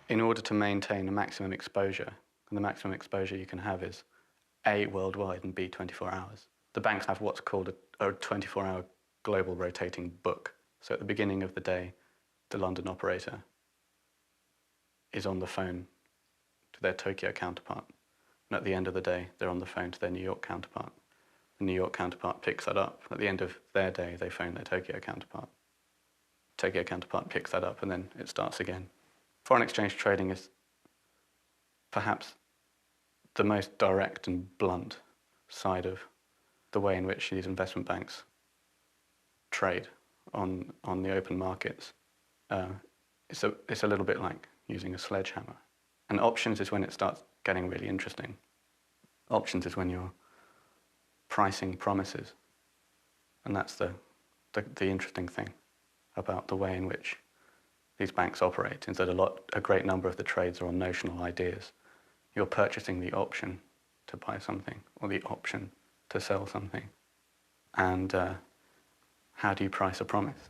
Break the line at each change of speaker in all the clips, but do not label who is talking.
In order to maintain a maximum exposure, and the maximum exposure you can have is A, worldwide, and B, 24 hours. The banks have what's called a 24-hour global rotating book. So at the beginning of the day, the London operator is on the phone to their Tokyo counterpart. And at the end of the day, they're on the phone to their New York counterpart. The New York counterpart picks that up. At the end of their day, they phone their Tokyo counterpart. Tokyo counterpart picks that up, and then it starts again. Foreign exchange trading is perhaps the most direct and blunt side of the way in which these investment banks trade on the open markets. It's a little bit like using a sledgehammer. And options is when it starts getting really interesting. Options is when you're pricing promises. And that's the interesting thing about the way in which these banks operate, is that a great number of the trades are on notional ideas. You're purchasing the option to buy something or the option to sell something. And how do you price a promise?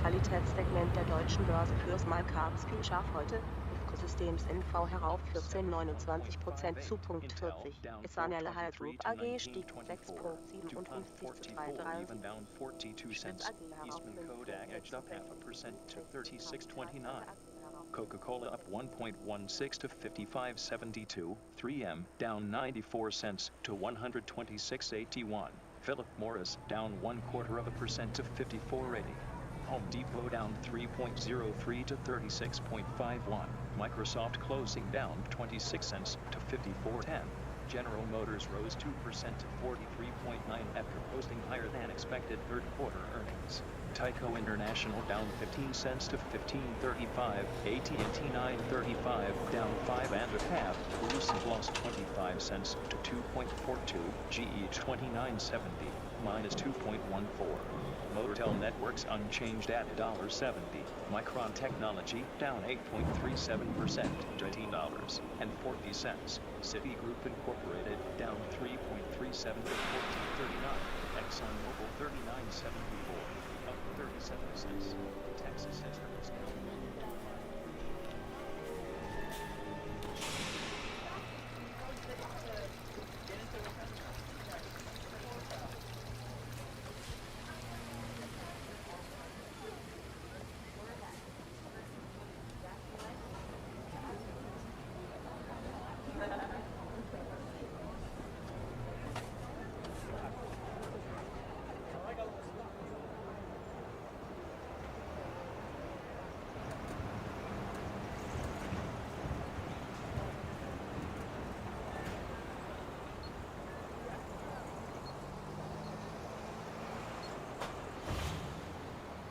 Qualitätssegment der deutschen Börse für Small Caps Future heute. Systems NV herauf 14,29% zu Punkt 40. Essanella Group AG stieg 6,57 zu 3,73.
Eastman Kodak edged up 0.5% to 36.29. Coca-Cola up 1.16 to 55.72. 3M down 94 cents to 126.81. Philip Morris down 0.25% to 54.80. Home Depot down 3.03 to 36.51. Microsoft closing down 26 cents to 54.10. General Motors rose 2% to 43.9 after posting higher than expected third quarter earnings. Tyco International down 15 cents to 15.35. AT&T 9.35 down 5.5. Lucent lost 25 cents to 2.42. GE 29.70 minus 2.14. Motel Networks unchanged at $1.70. Micron Technology down 8.37% to $18.40. Citigroup Incorporated down 3.37 to $14.39. ExxonMobil 39.74 up 37 cents. Texas Instruments down.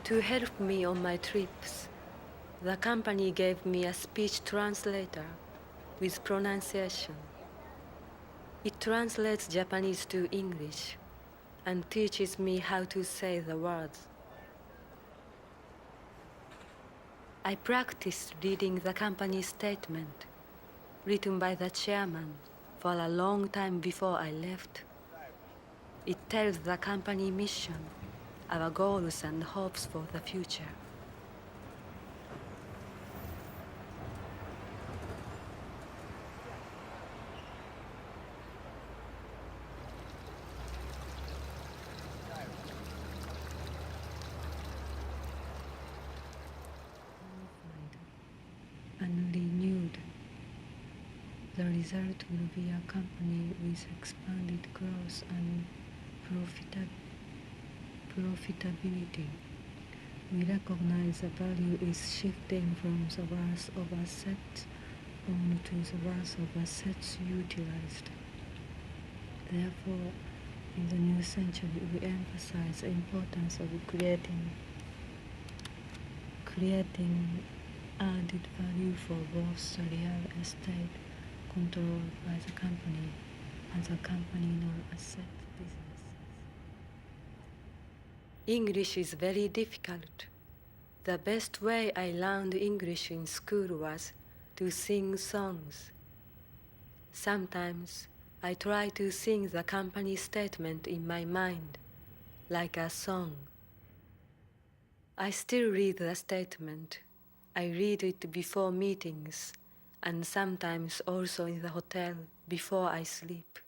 To help me on my trips, the company gave me a speech translator with pronunciation. It translates Japanese to English and teaches me how to say the words. I practiced reading the company statement, written by the chairman, for a long time before I left. It tells the company mission, our goals and hopes for the future. And renewed. The result will be a company with expanded growth and profitability. We recognize the value is shifting from the worth of assets owned to the worth of assets utilized. Therefore, in the new century, we emphasize the importance of creating added value for both the real estate controlled by the company and the company non-asset businesses. English is very difficult. The best way I learned English in school was to sing songs. Sometimes I try to sing the company statement in my mind, like a song. I still read the statement. I read it before meetings, and sometimes also in the hotel before I sleep.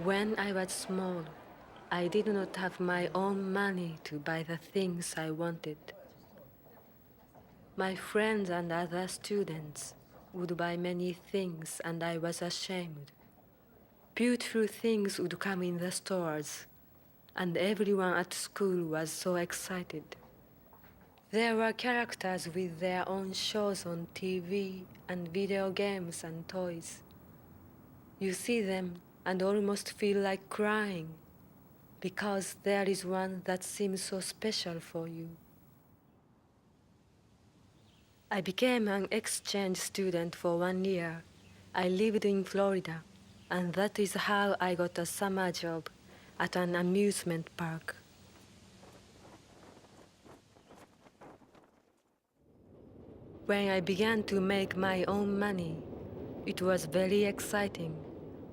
When I was small, I did not have my own money to buy the things I wanted. My friends and other students would buy many things, and I was ashamed. Beautiful things would come in the stores, and everyone at school was so excited. There were characters with their own shows on TV and video games and toys. You see them and almost feel like crying, because there is one that seems so special for you. I became an exchange student for 1 year. I lived in Florida, and that is how I got a summer job at an amusement park. When I began to make my own money, it was very exciting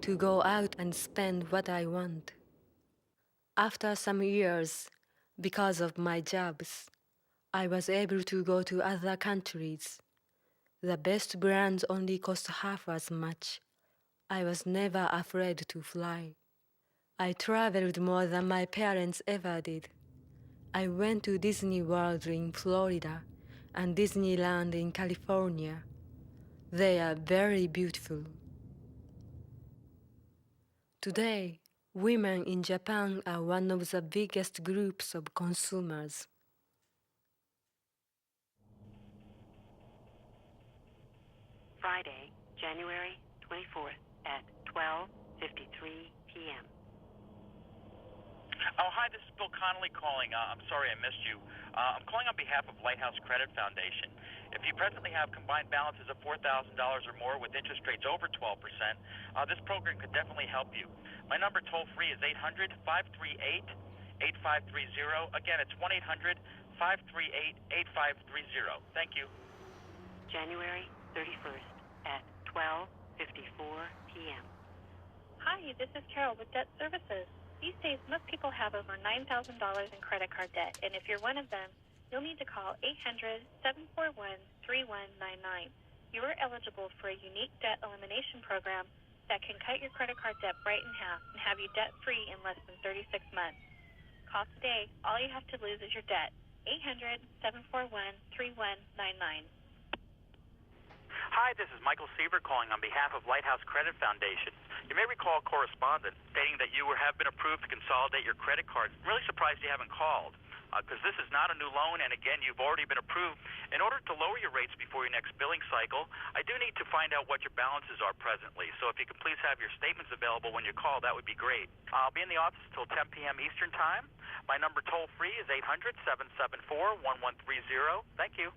to go out and spend what I want. After some years, because of my jobs, I was able to go to other countries. The best brands only cost half as much. I was never afraid to fly. I traveled more than my parents ever did. I went to Disney World in Florida and Disneyland in California. They are very beautiful. Today, women in Japan are one of the biggest groups of consumers.
Friday, January 24th at 12:53 p.m.
Oh, hi, this is Bill Connolly calling. I'm sorry I missed you. I'm calling on behalf of Lighthouse Credit Foundation. If you presently have combined balances of $4,000 or more with interest rates over 12%, this program could definitely help you. My number toll-free is 800-538-8530. Again, it's 1-800-538-8530. Thank you.
January 31st at 12:54 p.m.
Hi, this is Carol with Debt Services. These days, most people have over $9,000 in credit card debt, and if you're one of them, you'll need to call 800-741-3199. You are eligible for a unique debt elimination program that can cut your credit card debt right in half and have you debt-free in less than 36 months. Call today. All you have to lose is your debt. 800-741-3199.
Hi, this is Michael Siever calling on behalf of Lighthouse Credit Foundation. You may recall correspondence stating that you have been approved to consolidate your credit cards. I'm really surprised you haven't called, because this is not a new loan, and again, you've already been approved. In order to lower your rates before your next billing cycle, I do need to find out what your balances are presently. So if you could please have your statements available when you call, that would be great. I'll be in the office until 10 p.m. Eastern Time. My number toll-free is 800-774-1130. Thank you.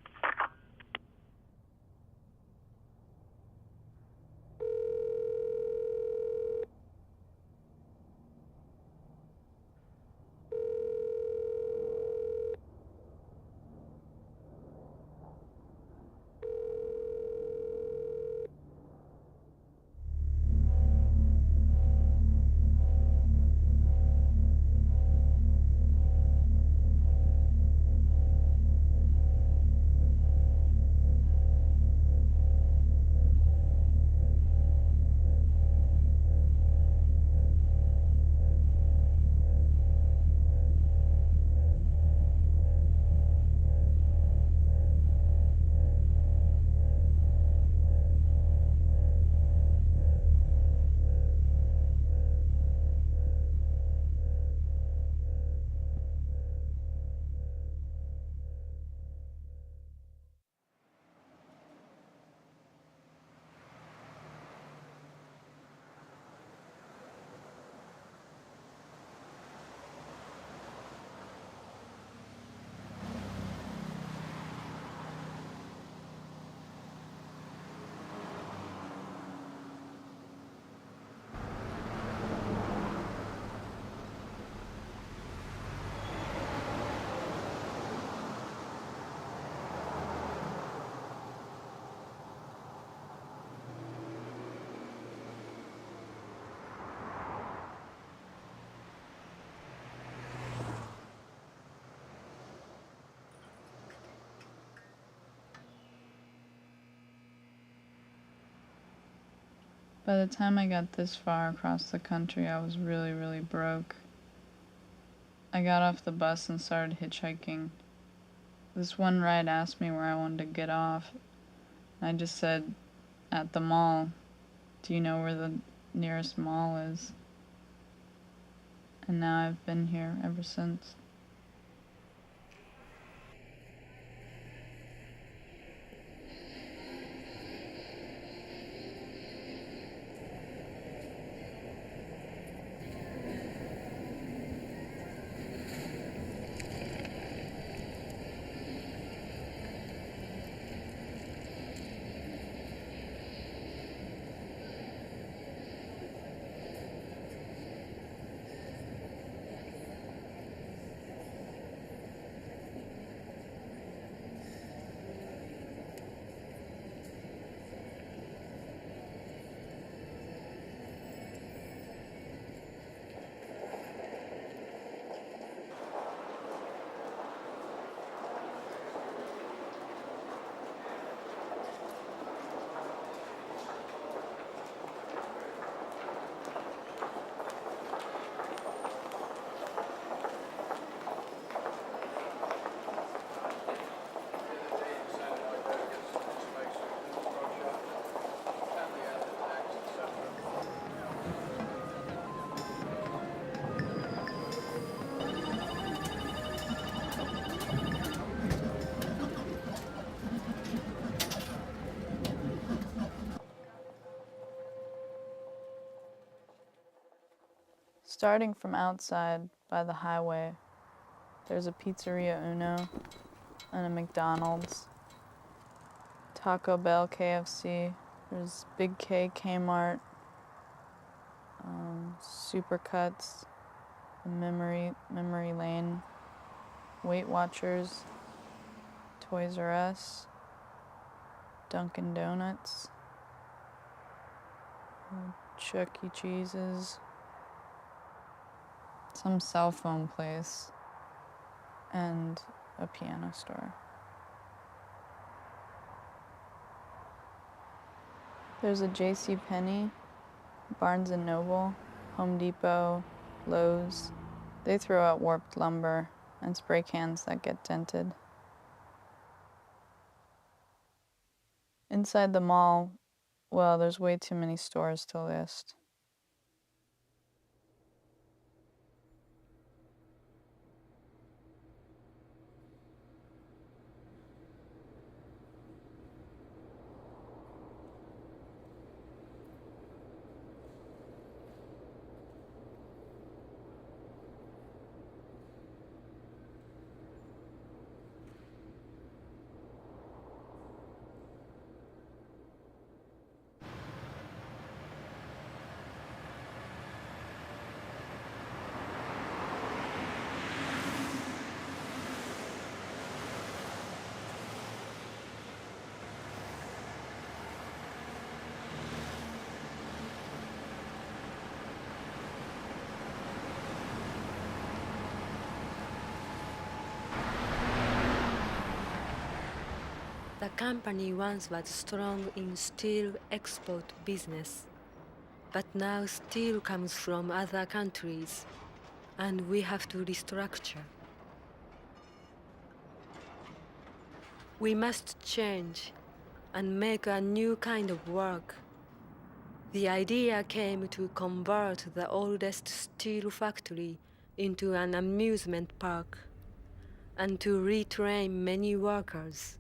By the time I got this far across the country, I was really, really broke. I got off the bus and started hitchhiking. This one ride asked me where I wanted to get off. I just said, at the mall. Do you know where the nearest mall is? And now I've been here ever since. Starting from outside by the highway, there's a Pizzeria Uno and a McDonald's, Taco Bell, KFC, there's Big K, Kmart, Supercuts, Memory Lane, Weight Watchers, Toys R Us, Dunkin' Donuts, Chuck E. Cheese's, some cell phone place, and a piano store. There's a JCPenney, Barnes & Noble, Home Depot, Lowe's. They throw out warped lumber and spray cans that get dented. Inside the mall, well, there's way too many stores to list.
The company once was strong in steel export business, but now steel comes from other countries, and we have to restructure. We must change and make a new kind of work. The idea came to convert the oldest steel factory into an amusement park and to retrain many workers.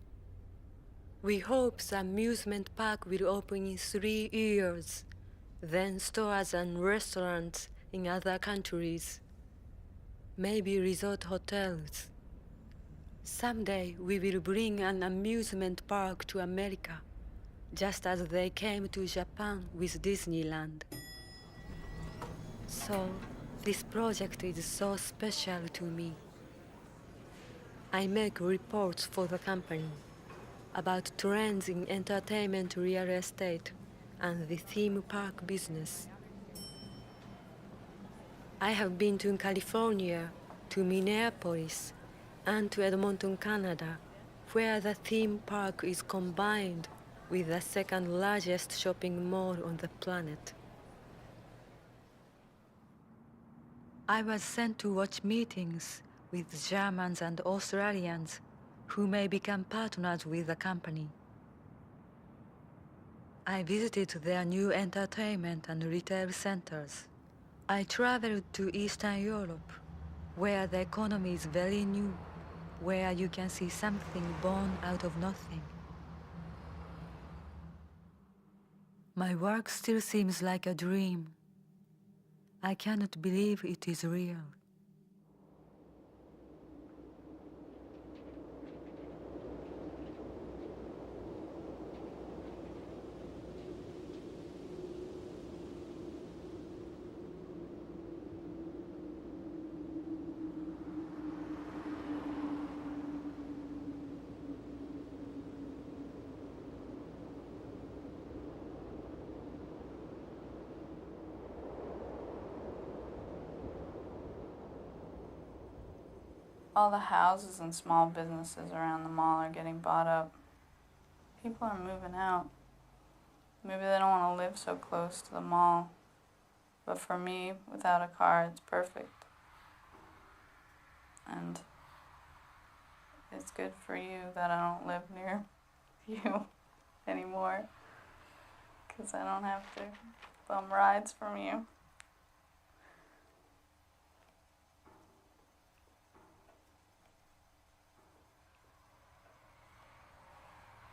We hope the amusement park will open in 3 years, then stores and restaurants in other countries, maybe resort hotels. Someday we will bring an amusement park to America, just as they came to Japan with Disneyland. So, this project is so special to me. I make reports for the company about trends in entertainment real estate and the theme park business. I have been to California, to Minneapolis, and to Edmonton, Canada, where the theme park is combined with the second largest shopping mall on the planet. I was sent to watch meetings with Germans and Australians who may become partners with the company. I visited their new entertainment and retail centers. I traveled to Eastern Europe, where the economy is very new, where you can see something born out of nothing. My work still seems like a dream. I cannot believe it is real.
All the houses and small businesses around the mall are getting bought up. People are moving out. Maybe they don't want to live so close to the mall. But for me, without a car, it's perfect. And it's good for you that I don't live near you anymore, because I don't have to bum rides from you.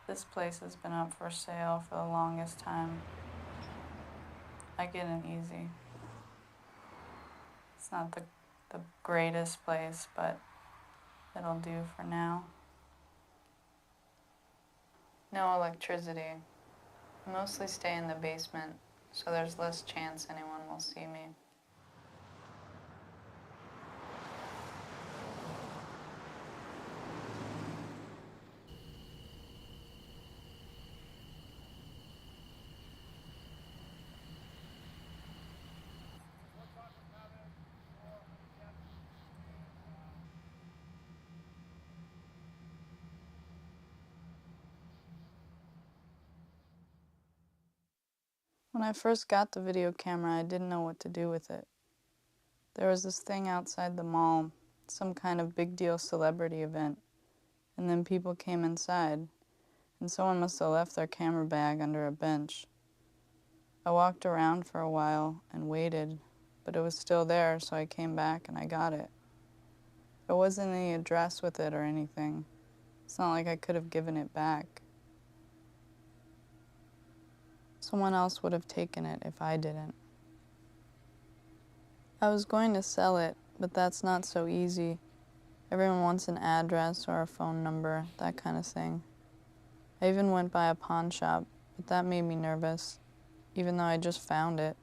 This place has been up for sale for the longest time. I get in easy. It's not the greatest place, but it'll do for now. No electricity. I mostly stay in the basement, so there's less chance anyone will see me. When I first got the video camera, I didn't know what to do with it. There was this thing outside the mall, some kind of big deal celebrity event, and then people came inside, and someone must have left their camera bag under a bench. I walked around for a while and waited, but it was still there, so I came back and I got it. There wasn't any address with it or anything. It's not like I could have given it back. Someone else would have taken it if I didn't. I was going to sell it, but that's not so easy. Everyone wants an address or a phone number, that kind of thing. I even went by a pawn shop, but that made me nervous, even though I just found it.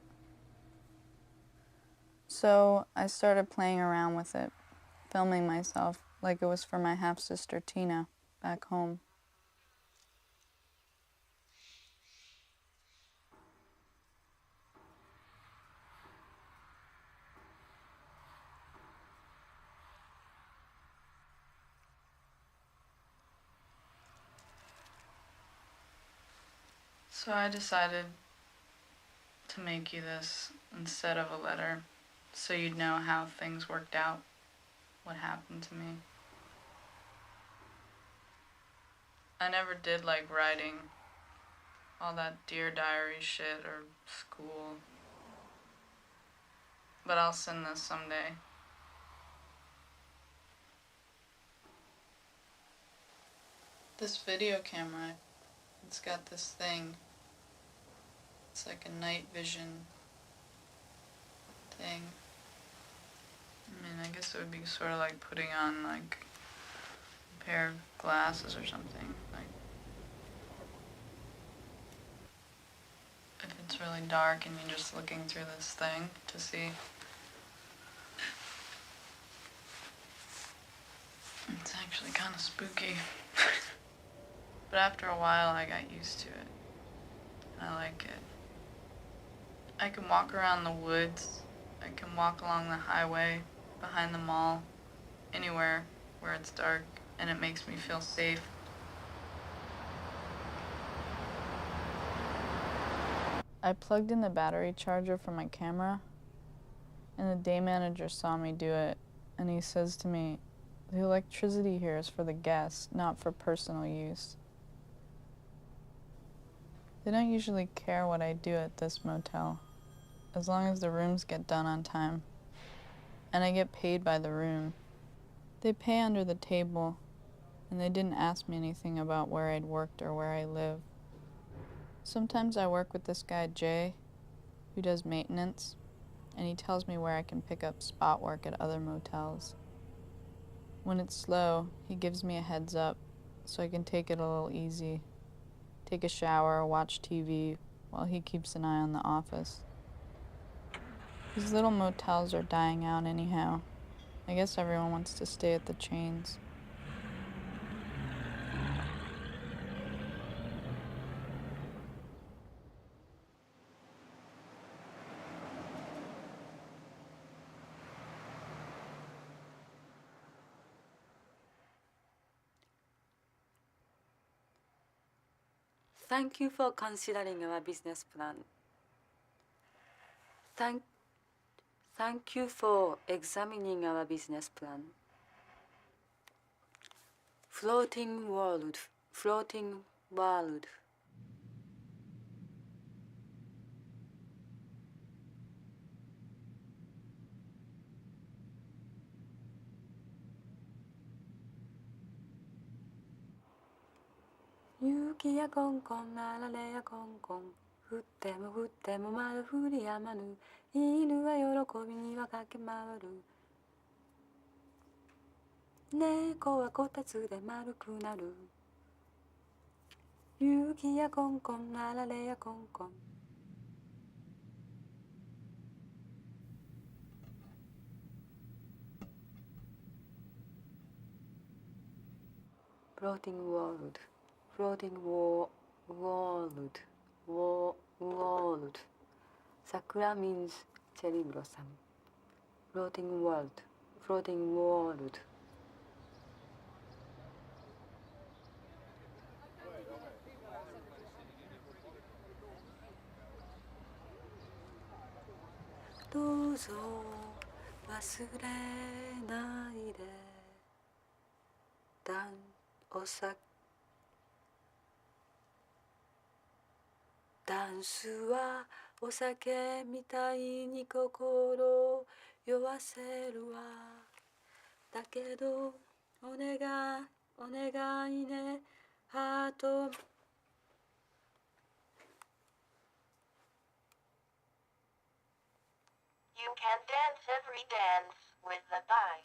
So I started playing around with it, filming myself like it was for my half-sister Tina back home. So I decided to make you this instead of a letter, so you'd know how things worked out, what happened to me. I never did like writing, all that Dear Diary shit or school, but I'll send this someday. This video camera, it's got this thing. It's like a night vision thing. I mean, I guess it would be sort of like putting on like a pair of glasses or something. Like, if it's really dark and you're just looking through this thing to see. It's actually kind of spooky. But after a while, I got used to it. And I like it. I can walk around the woods. I can walk along the highway, behind the mall, anywhere where it's dark, and it makes me feel safe. I plugged in the battery charger for my camera, and the day manager saw me do it, and he says to me, "The electricity here is for the guests, not for personal use." They don't usually care what I do at this motel, as long as the rooms get done on time. And I get paid by the room. They pay under the table, and they didn't ask me anything about where I'd worked or where I live. Sometimes I work with this guy, Jay, who does maintenance, and he tells me where I can pick up spot work at other motels. When it's slow, he gives me a heads up, so I can take it a little easy. Take a shower, watch TV, while he keeps an eye on the office. These little motels are dying out anyhow. I guess everyone wants to stay at the chains.
Thank you for considering our business plan. Thank you for examining our business plan. Floating world, floating world. Yuki ya con, la la le ya con, 降っても降ってもまだ降り止まぬ犬は喜びには駆け回る猫はこたつで丸くなる雪やコンコンあられやコンコンFloating world, floating world, world. Sakura means cherry blossom. Floating world, floating world. Dozo, 忘れないで。ダンスはお酒みたいに心を酔わせるわだけどお願いお願いねハート
You can dance every dance with the guy.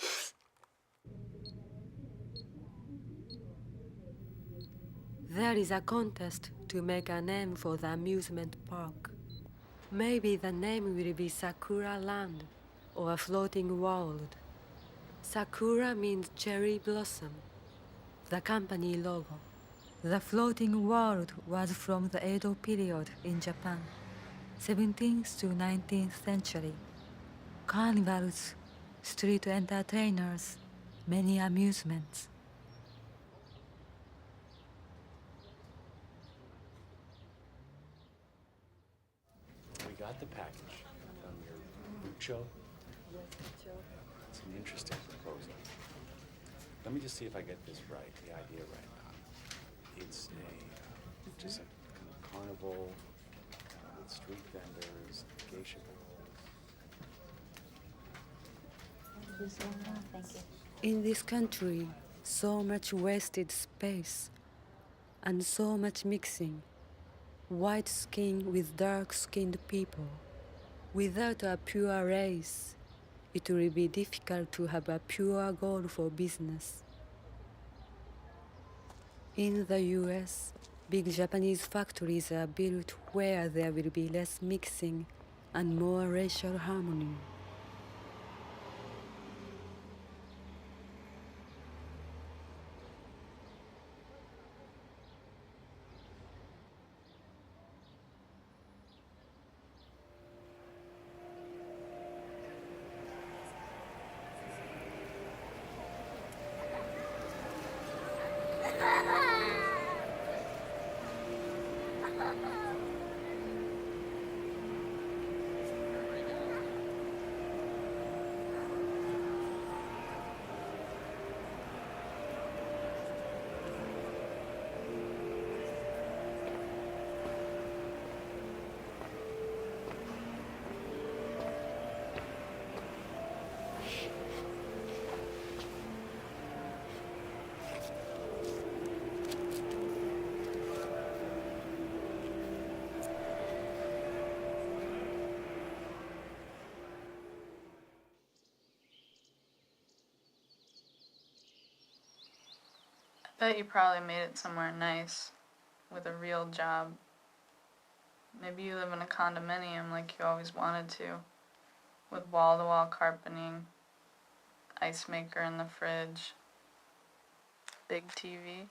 There is a contest to make a name for the amusement park. Maybe the name will be Sakura Land or a floating world. Sakura means cherry blossom, the company logo. The floating world was from the Edo period in Japan, 17th to 19th century. Carnivals, street entertainers, many amusements.
We got the package from your Bucho. It's an interesting proposal. Let me just see if I get this right, the idea right. It's just a kind of carnival with street vendors, geisha balls.
Thank you.
In this country, so much wasted space and so much mixing. White skin with dark-skinned people. Without a pure race, it will be difficult to have a pure goal for business. In the US, big Japanese factories are built where there will be less mixing and more racial harmony.
Bet you probably made it somewhere nice, with a real job. Maybe you live in a condominium like you always wanted to, with wall-to-wall carpeting, ice maker in the fridge, big TV.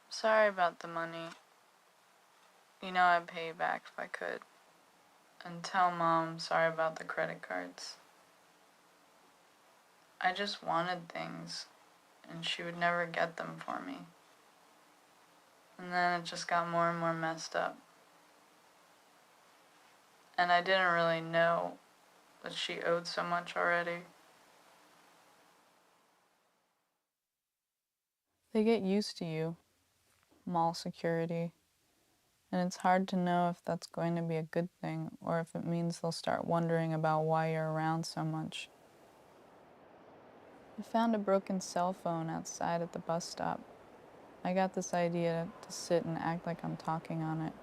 Sorry about the money. You know I'd pay you back if I could. And tell Mom sorry about the credit cards. I just wanted things, and she would never get them for me. And then it just got more and more messed up. And I didn't really know that she owed so much already. They get used to you. Mall security, And it's hard to know if that's going to be a good thing or if it means they'll start wondering about why you're around so much. I found a broken cell phone outside at the bus stop. I got this idea to sit and act like I'm talking on it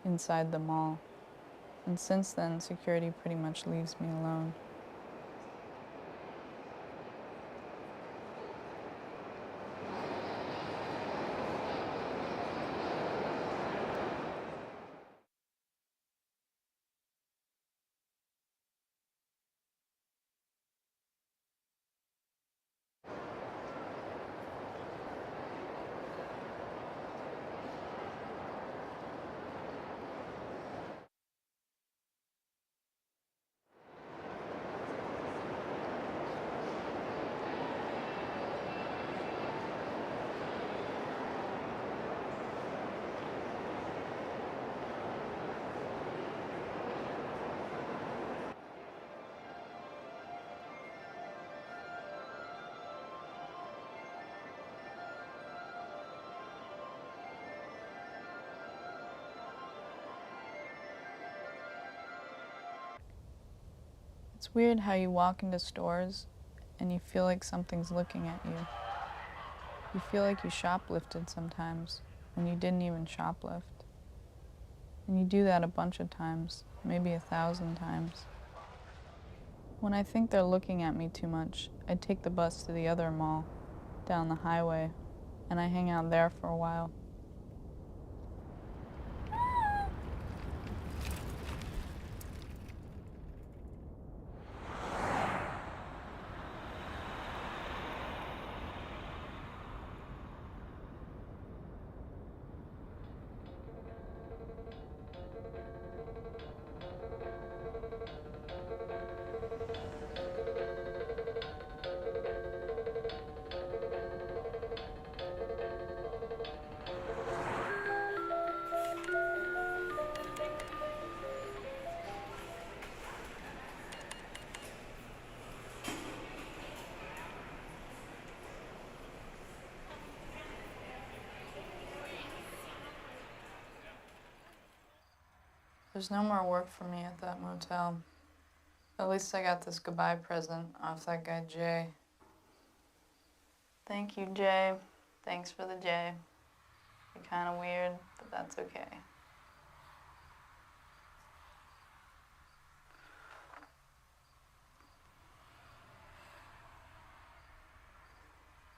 inside the mall. And since then, security pretty much leaves me alone. It's weird how you walk into stores and you feel like something's looking at you. You feel like you shoplifted sometimes when you didn't even shoplift. And you do that a bunch of times, maybe 1,000 times. When I think they're looking at me too much, I take the bus to the other mall, down the highway, and I hang out there for a while. There's no more work for me at that motel. At least I got this goodbye present off that guy Jay. Thank you, Jay. Thanks for the Jay. You're kind of weird, but that's okay.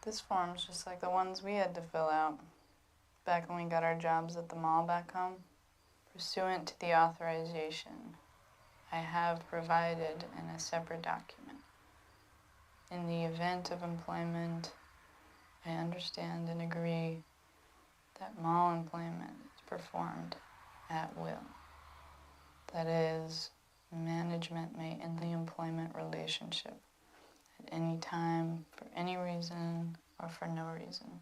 This form's just like the ones we had to fill out back when we got our jobs at the mall back home. Pursuant to the authorization I have provided in a separate document. In the event of employment, I understand and agree that mall employment is performed at will. That is, management may end the employment relationship at any time, for any reason, or for no reason.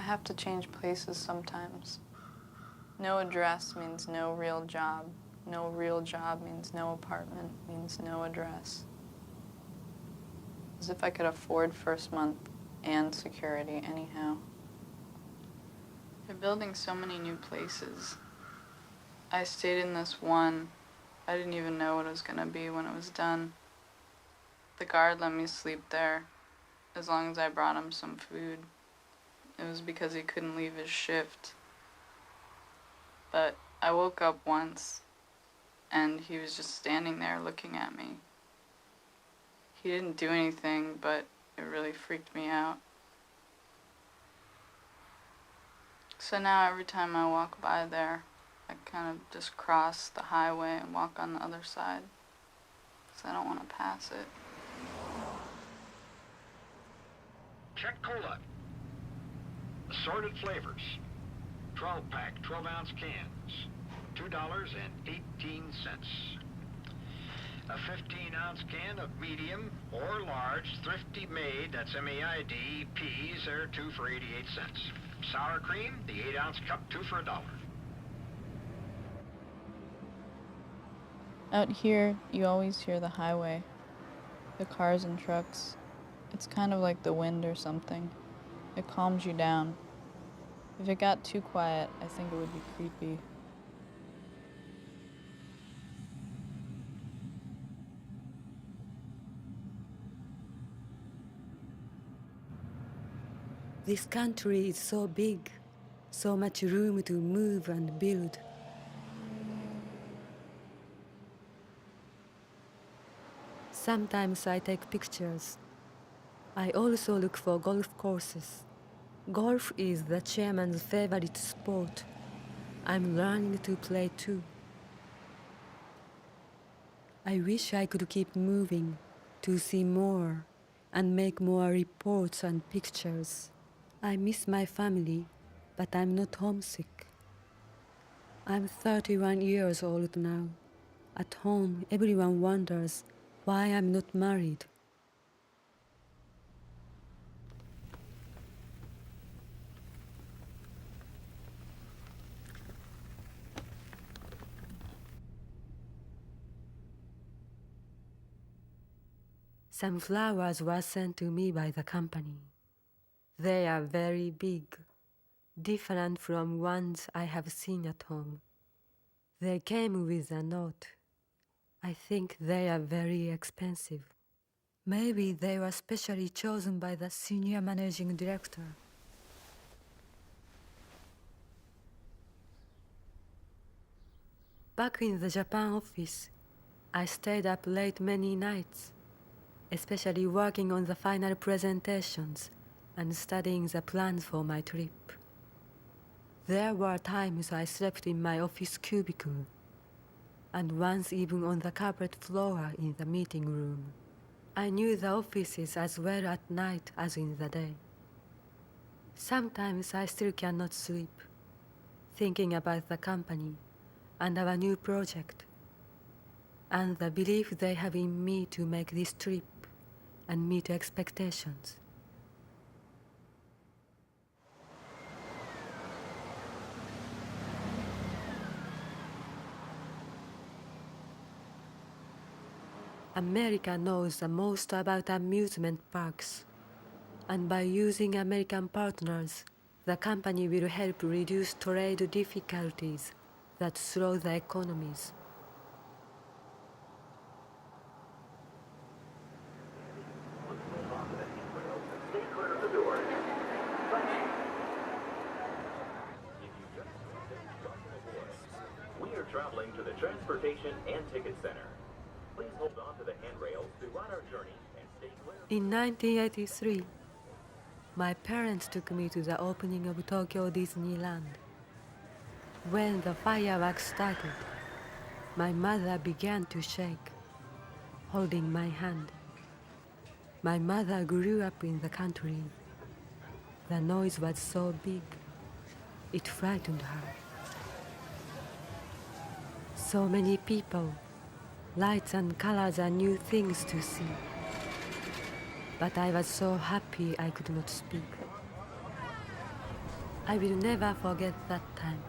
I have to change places sometimes. No address means no real job. No real job means no apartment, means no address. As if I could afford first month and security anyhow. They're building so many new places. I stayed in this one. I didn't even know what it was gonna be when it was done. The guard let me sleep there as long as I brought him some food. It was because he couldn't leave his shift. But I woke up once and he was just standing there looking at me. He didn't do anything, but it really freaked me out. So now every time I walk by there, I kind of just cross the highway and walk on the other side. because I don't want to pass it.
Check Cola. Assorted flavors. 12-pack, 12-ounce cans. $2.18. A 15-ounce can of medium or large thrifty made, that's M-A-I-D, peas are 2 for 88 cents. Sour cream, the 8-ounce cup, 2 for $1.
Out here, you always hear the highway, the cars and trucks. It's kind of like the wind or something. It calms you down. If it got too quiet, I think it would be creepy.
This country is so big, so much room to move and build. Sometimes I take pictures. I also look for golf courses. Golf is the chairman's favorite sport. I'm learning to play too. I wish I could keep moving to see more and make more reports and pictures. I miss my family, but I'm not homesick. I'm 31 years old now. At home, everyone wonders why I'm not married. Some flowers were sent to me by the company. They are very big, different from ones I have seen at home. They came with a note. I think they are very expensive. Maybe they were specially chosen by the senior managing director. Back in the Japan office, I stayed up late many nights, especially working on the final presentations and studying the plans for my trip. There were times I slept in my office cubicle, and once even on the carpet floor in the meeting room. I knew the offices as well at night as in the day. Sometimes I still cannot sleep, thinking about the company and our new project, and the belief they have in me to make this trip and meet expectations. America knows the most about amusement parks, and by using American partners, the company will help reduce trade difficulties that slow the economies.
We are traveling to the Transportation and Ticket Center. Please hold on to the handrails throughout our journey and stay clear.
In 1983, my parents took me to the opening of Tokyo Disneyland. When the fireworks started, my mother began to shake, holding my hand. My mother grew up in the country. The noise was so big, it frightened her. So many people, lights and colors and new things to see. But I was so happy I could not speak. I will never forget that time.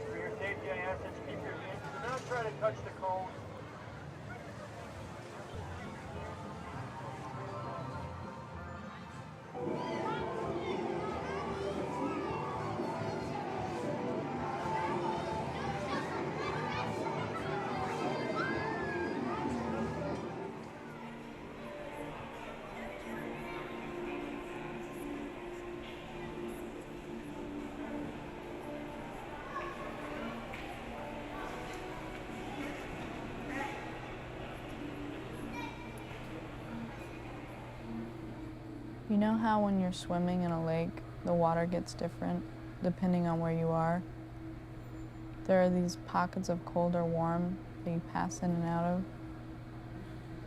For your safety, I ask that you keep your hands. Do not try to touch the cone.
You know how when you're swimming in a lake, the water gets different depending on where you are? There are these pockets of cold or warm that you pass in and out of.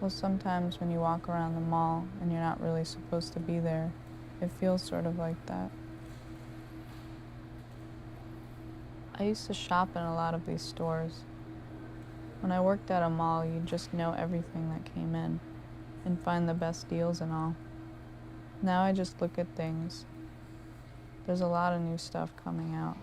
Well, sometimes when you walk around the mall and you're not really supposed to be there, it feels sort of like that. I used to shop in a lot of these stores. When I worked at a mall, you'd just know everything that came in and find the best deals and all. Now I just look at things. There's a lot of new stuff coming out.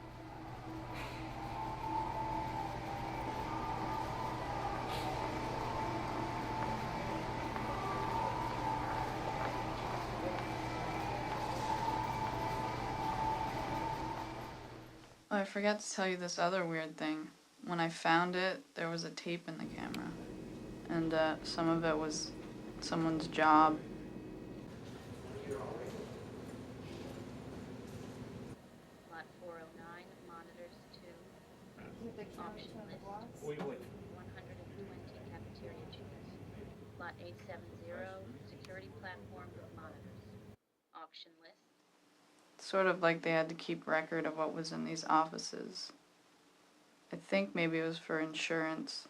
Oh, I forgot to tell you this other weird thing. When I found it, there was a tape in the camera. And some of it was someone's job.
Lot 409, monitors 2. Auction list. 120 cafeteria chairs. Lot 870, security platform with monitors. Auction list.
Sort of like they had to keep record of what was in these offices. I think maybe it was for insurance.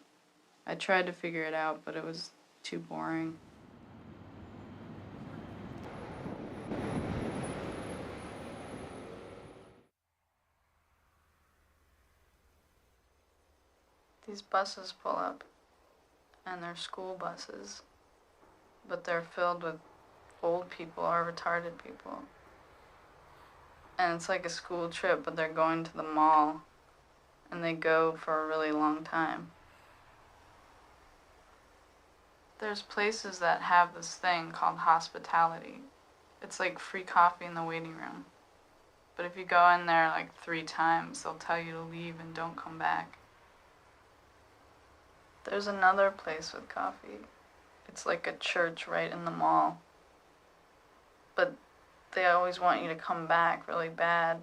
I tried to figure it out, but it was too boring. These buses pull up, and they're school buses, but they're filled with old people or retarded people. And it's like a school trip, but they're going to the mall, and they go for a really long time. There's places that have this thing called hospitality. It's like free coffee in the waiting room. But if you go in there like 3 times, they'll tell you to leave and don't come back. There's another place with coffee. It's like a church right in the mall. But they always want you to come back really bad.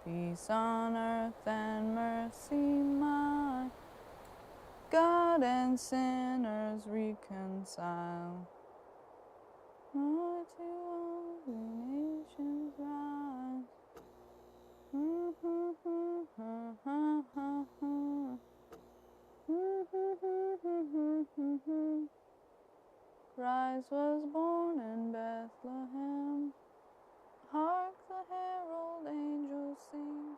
Peace on earth and mercy mild, God and sinners reconcile. Lord, to all the nations rise. Christ was born in Bethlehem. Hark the herald angels sing.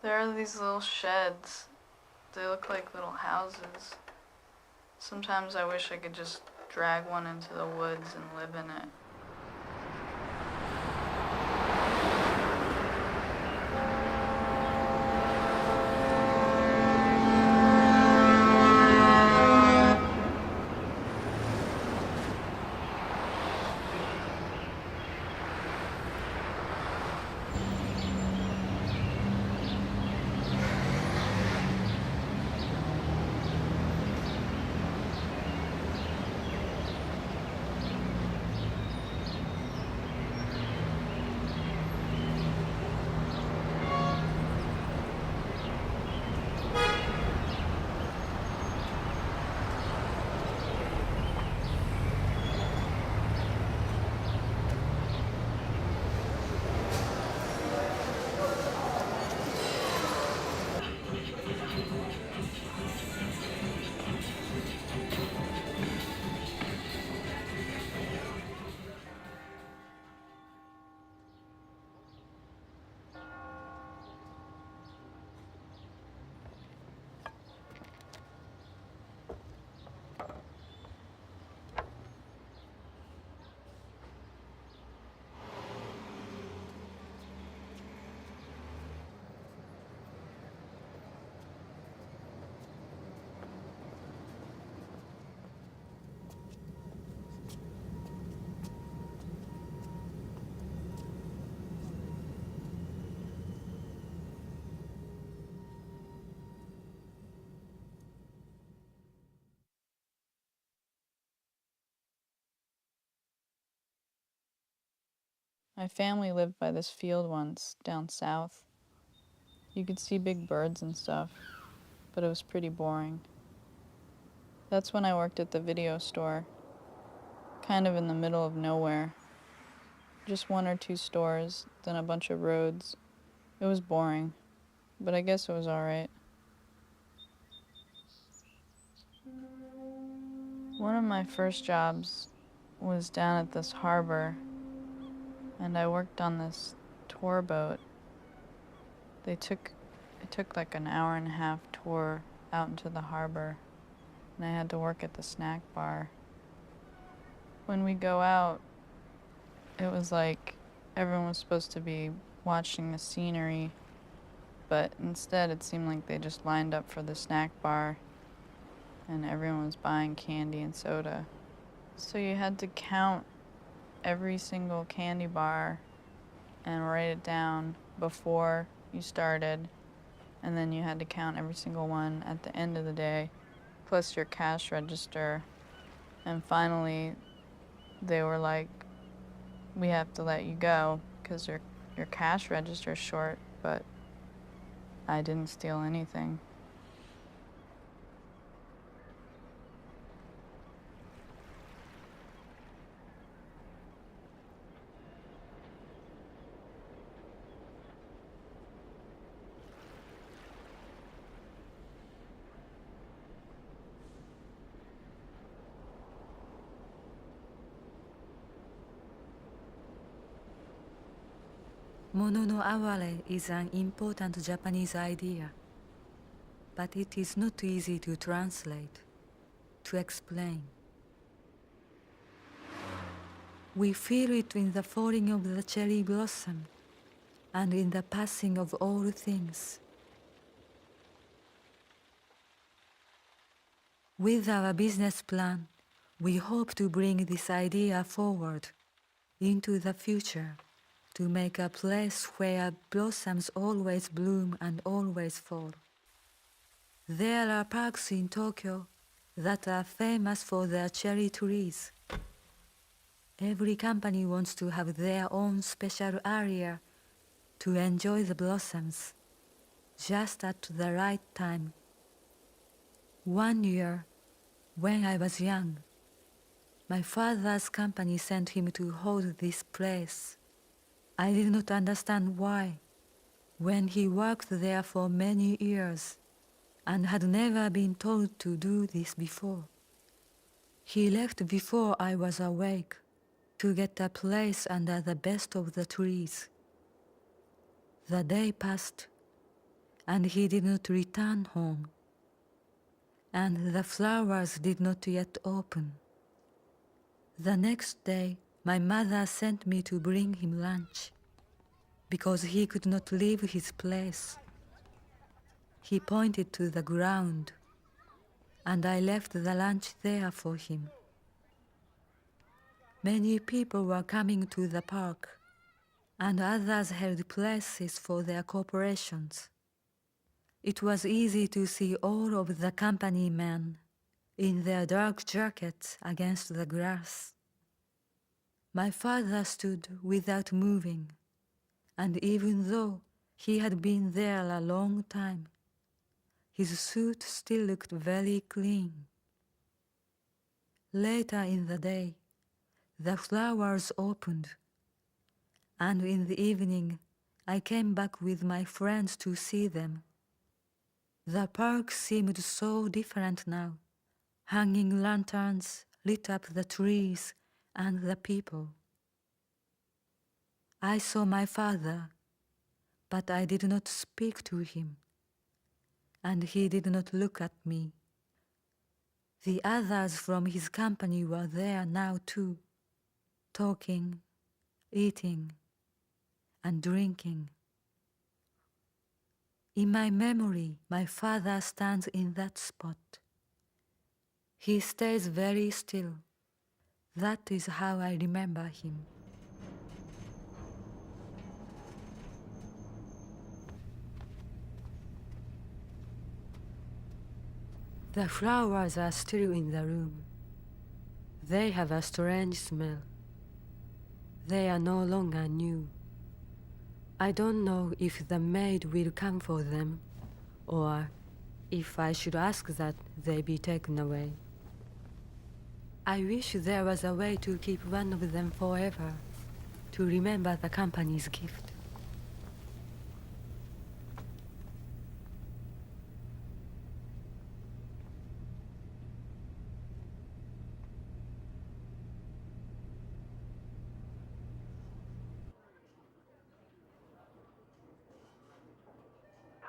There are these little sheds. They look like little houses. Sometimes I wish I could just drag one into the woods and live in it. My family lived by this field once, down south. You could see big birds and stuff, but it was pretty boring. That's when I worked at the video store, kind of in the middle of nowhere. Just 1 or 2 stores, then a bunch of roads. It was boring, but I guess it was alright. One of my first jobs was down at this harbor, and I worked on this tour boat. It took like an hour-and-a-half tour out into the harbor, and I had to work at the snack bar. When we go out, it was like everyone was supposed to be watching the scenery, but instead it seemed like they just lined up for the snack bar and everyone was buying candy and soda. So you had to count every single candy bar and write it down before you started, and then you had to count every single one at the end of the day, plus your cash register. And finally, they were like, we have to let you go because your cash register is short, but I didn't steal anything.
Mono no aware is an important Japanese idea, but it is not easy to translate, to explain. We feel it in the falling of the cherry blossom and in the passing of all things. With our business plan, we hope to bring this idea forward into the future, to make a place where blossoms always bloom and always fall. There are parks in Tokyo that are famous for their cherry trees. Every company wants to have their own special area to enjoy the blossoms, just at the right time. One year, when I was young, my father's company sent him to hold this place. I did not understand why, when he worked there for many years and had never been told to do this before. He left before I was awake to get a place under the best of the trees. The day passed, and he did not return home, and the flowers did not yet open. The next day, my mother sent me to bring him lunch, because he could not leave his place. He pointed to the ground, and I left the lunch there for him. Many people were coming to the park, and others held places for their corporations. It was easy to see all of the company men in their dark jackets against the grass. My father stood without moving, and even though he had been there a long time, his suit still looked very clean. Later in the day, the flowers opened, and in the evening I came back with my friends to see them. The park seemed so different now. Hanging lanterns lit up the trees and the people. I saw my father, but I did not speak to him, and he did not look at me. The others from his company were there now too, talking, eating, and drinking. In my memory, my father stands in that spot. He stays very still. That is how I remember him. The flowers are still in the room. They have a strange smell. They are no longer new. I don't know if the maid will come for them, or if I should ask that they be taken away. I wish there was a way to keep one of them forever, to remember the company's gift.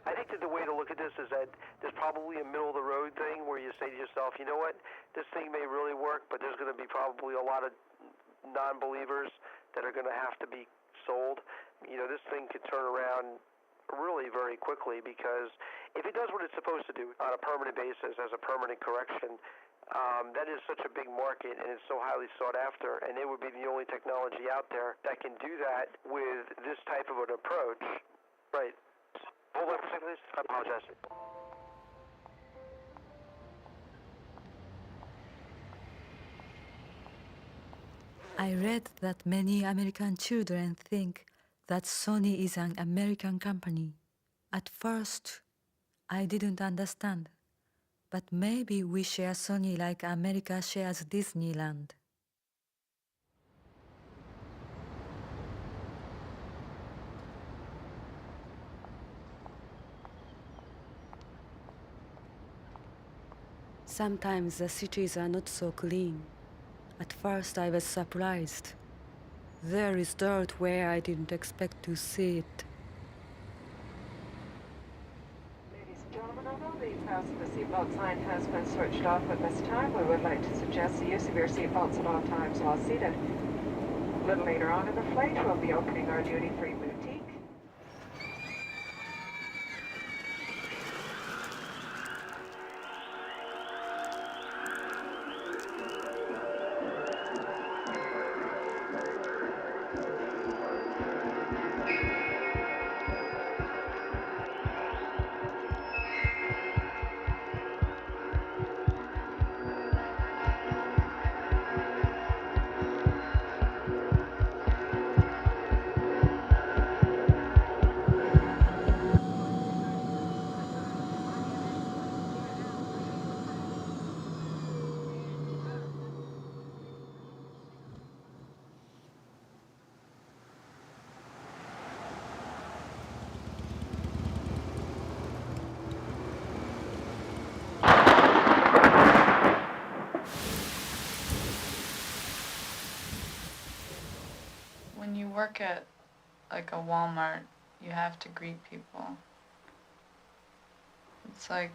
I think that the way to look at this is that there's probably a middle-of-the-road thing where you say to yourself, you know what, this thing may really work, but there's going to be probably a lot of non-believers that are going to have to be sold. You know, this thing could turn around really very quickly, because if it does what it's supposed to do on a permanent basis as a permanent correction, that is such a big market and it's so highly sought after, and it would be the only technology out there that can do that with this type of an approach. Right. Hold on for a second, please. I apologize.
I read that many American children think that Sony is an American company. At first, I didn't understand, but maybe we share Sony like America shares Disneyland. Sometimes the cities are not so clean. At first I was surprised. There is dirt where I didn't expect to see it.
Ladies and gentlemen, although the fasten the seatbelt sign has been switched off at this time, we would like to suggest the use of your seatbelts at all times while seated. A little later on in the flight, we'll be opening our duty-free boutique.
When you work at like a Walmart, you have to greet people. It's like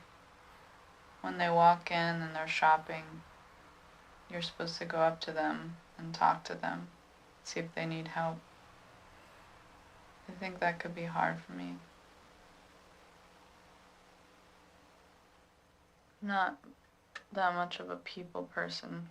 when they walk in and they're shopping, you're supposed to go up to them and talk to them, see if they need help. I think that could be hard for me. I'm not that much of a people person.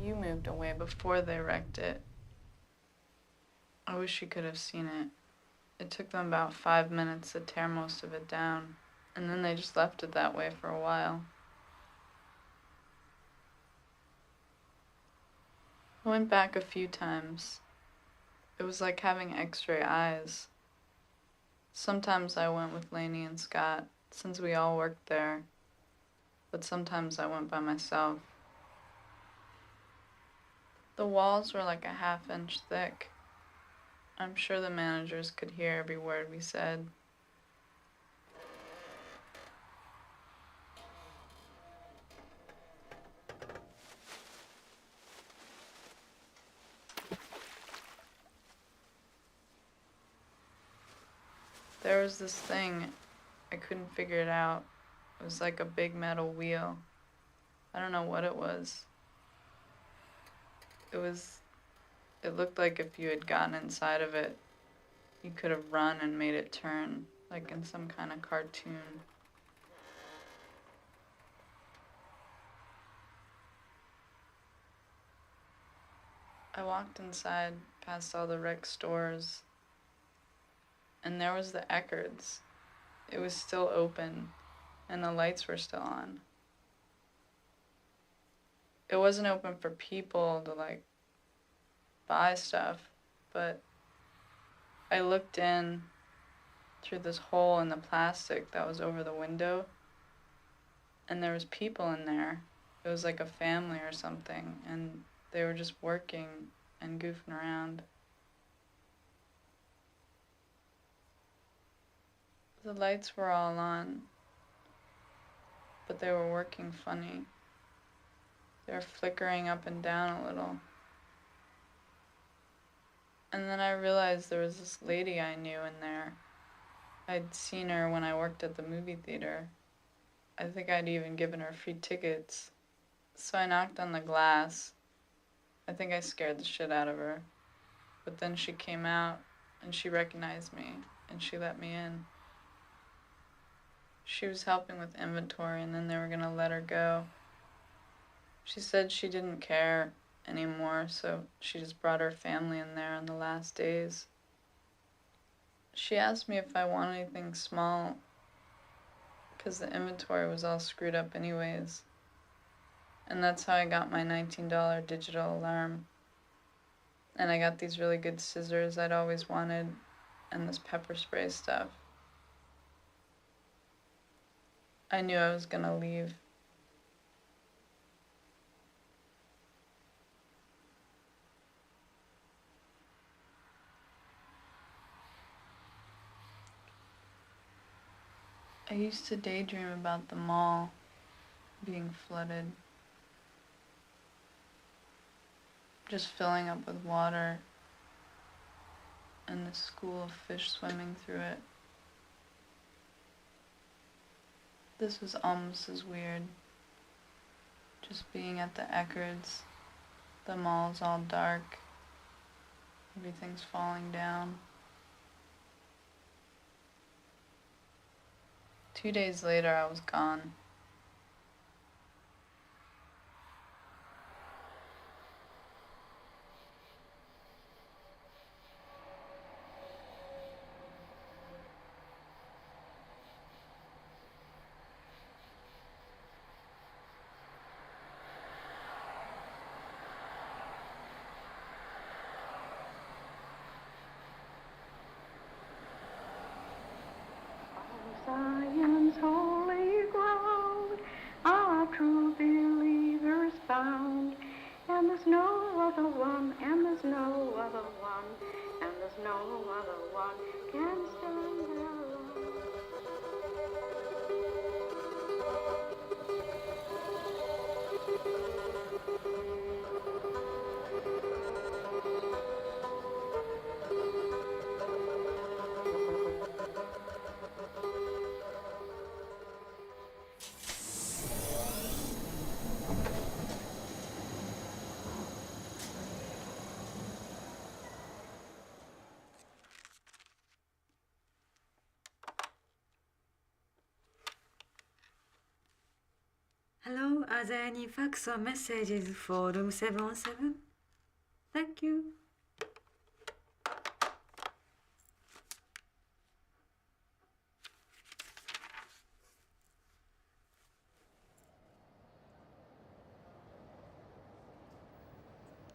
You moved away before they wrecked it. I wish you could have seen it. It took them about 5 minutes to tear most of it down, and then they just left it that way for a while. I went back a few times. It was like having x-ray eyes. Sometimes I went with Lainey and Scott, since we all worked there. but sometimes I went by myself. The walls were like a half-inch thick. I'm sure the managers could hear every word we said. There was this thing, I couldn't figure it out. It was like a big metal wheel. I don't know what it was. It looked like if you had gotten inside of it, you could have run and made it turn, like in some kind of cartoon. I walked inside, past all the rec stores, and there was the Eckards. It was still open, and the lights were still on. It wasn't open for people to, like, buy stuff, but I looked in through this hole in the plastic that was over the window, and there was people in there. It was like a family or something, and they were just working and goofing around. The lights were all on, but they were working funny. They were flickering up and down a little. And then I realized there was this lady I knew in there. I'd seen her when I worked at the movie theater. I think I'd even given her free tickets. So I knocked on the glass. I think I scared the shit out of her. But then she came out and she recognized me and she let me in. She was helping with inventory and then they were gonna let her go. She said she didn't care anymore, so she just brought her family in there on the last days. She asked me if I want anything small, because the inventory was all screwed up anyways. And that's how I got my $19 digital alarm. And I got these really good scissors I'd always wanted, and this pepper spray stuff. I knew I was gonna leave. I used to daydream about the mall being flooded, just filling up with water, and the school of fish swimming through it. This was almost as weird, just being at the Eckards. The mall's all dark, everything's falling down. 2 days later, I was gone.
Zion's holy ground, our true believers found. And there's no other one, and there's no other one, and there's no other one can stand there alone.
Hello, are there any fax or messages for room 717? Thank you.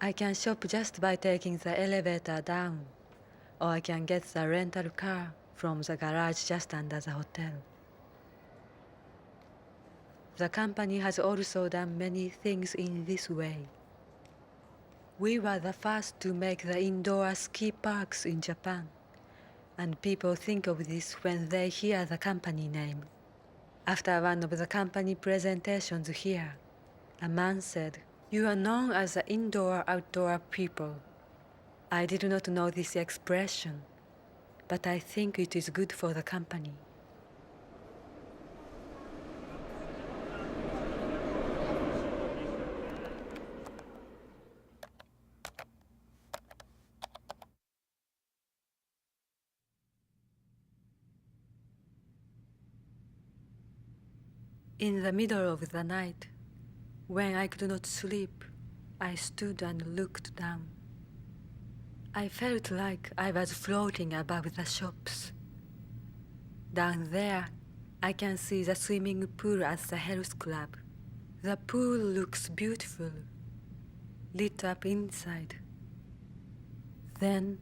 I can shop just by taking the elevator down, or I can get the rental car from the garage just under the hotel. The company has also done many things in this way. We were the first to make the indoor ski parks in Japan, and people think of this when they hear the company name. After one of the company presentations here, a man said, "You are known as the indoor-outdoor people." I did not know this expression, but I think it is good for the company. In the middle of the night, when I could not sleep, I stood and looked down. I felt like I was floating above the shops. Down there, I can see the swimming pool at the health club. The pool looks beautiful, lit up inside. Then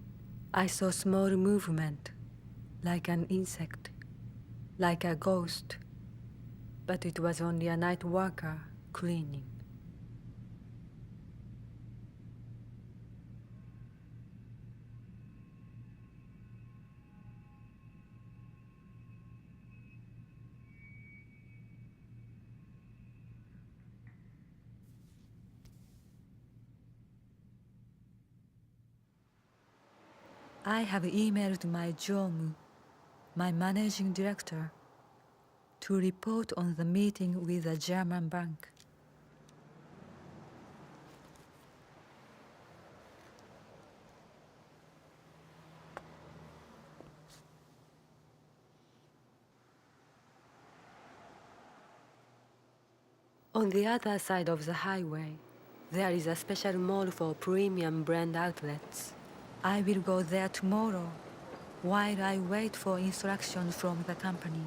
I saw small movement, like an insect, like a ghost, but it was only a night worker cleaning. I have emailed my Jomu, my managing director, to report on the meeting with the German bank. On the other side of the highway, there is a special mall for premium brand outlets. I will go there tomorrow while I wait for instructions from the company.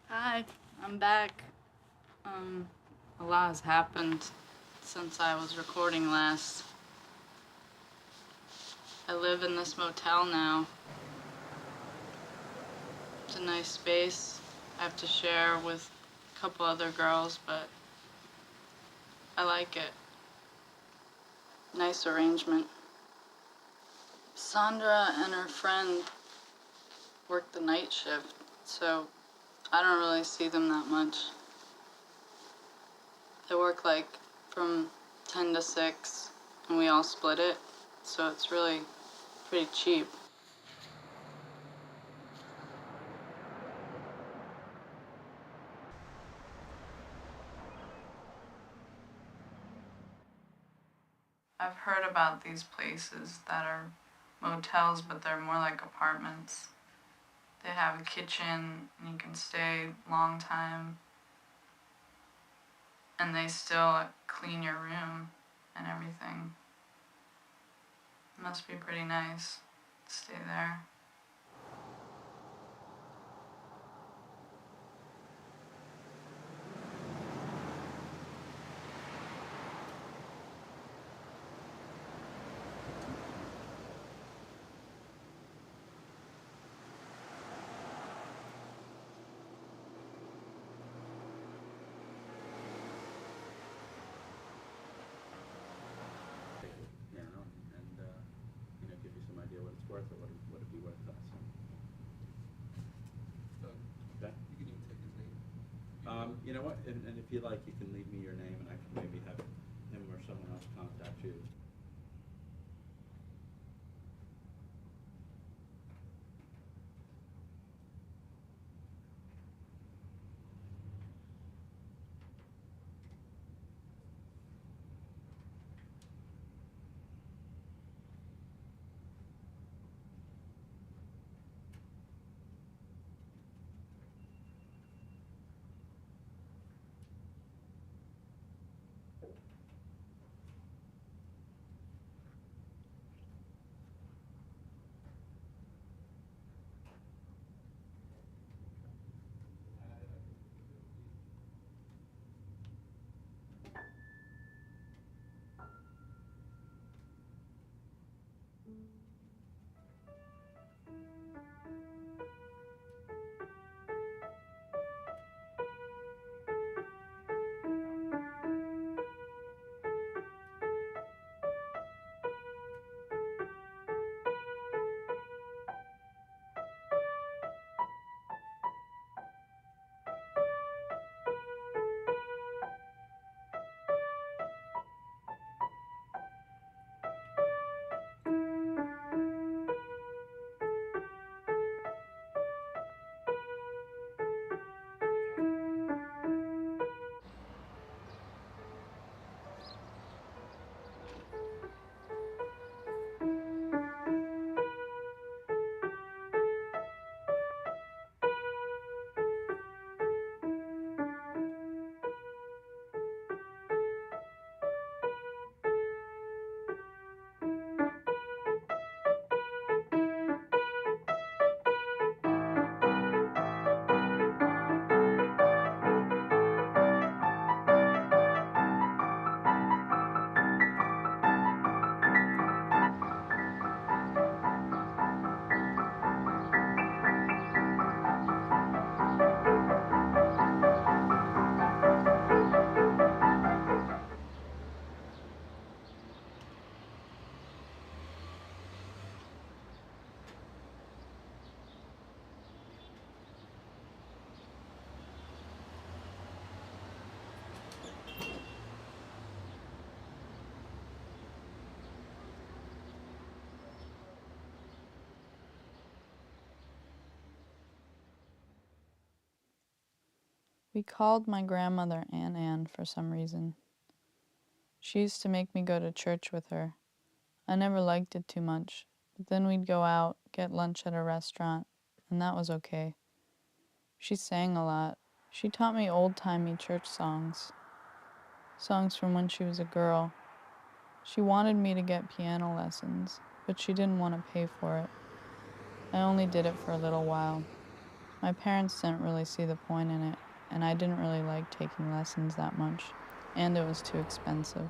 Hi, I'm back. A lot has happened since I was recording last. I live in this motel now. It's a nice space I have to share with a couple other girls, but I like it. Nice arrangement. Sandra and her friend work the night shift, so I don't really see them that much. They work like from 10 to 6, and we all split it, so it's really pretty cheap. I've heard about these places that are motels, but they're more like apartments. They have a kitchen, and you can stay a long time. And they still clean your room and everything. It must be pretty nice to stay there.
You know what? And if you like, you can leave me your name, and I can maybe have him or someone else contact you.
We called my grandmother Aunt Ann for some reason. She used to make me go to church with her. I never liked it too much, but then we'd go out, get lunch at a restaurant, and that was okay. She sang a lot. She taught me old-timey church songs from when she was a girl. She wanted me to get piano lessons, but she didn't want to pay for it. I only did it for a little while. My parents didn't really see the point in it, and I didn't really like taking lessons that much, and it was too expensive.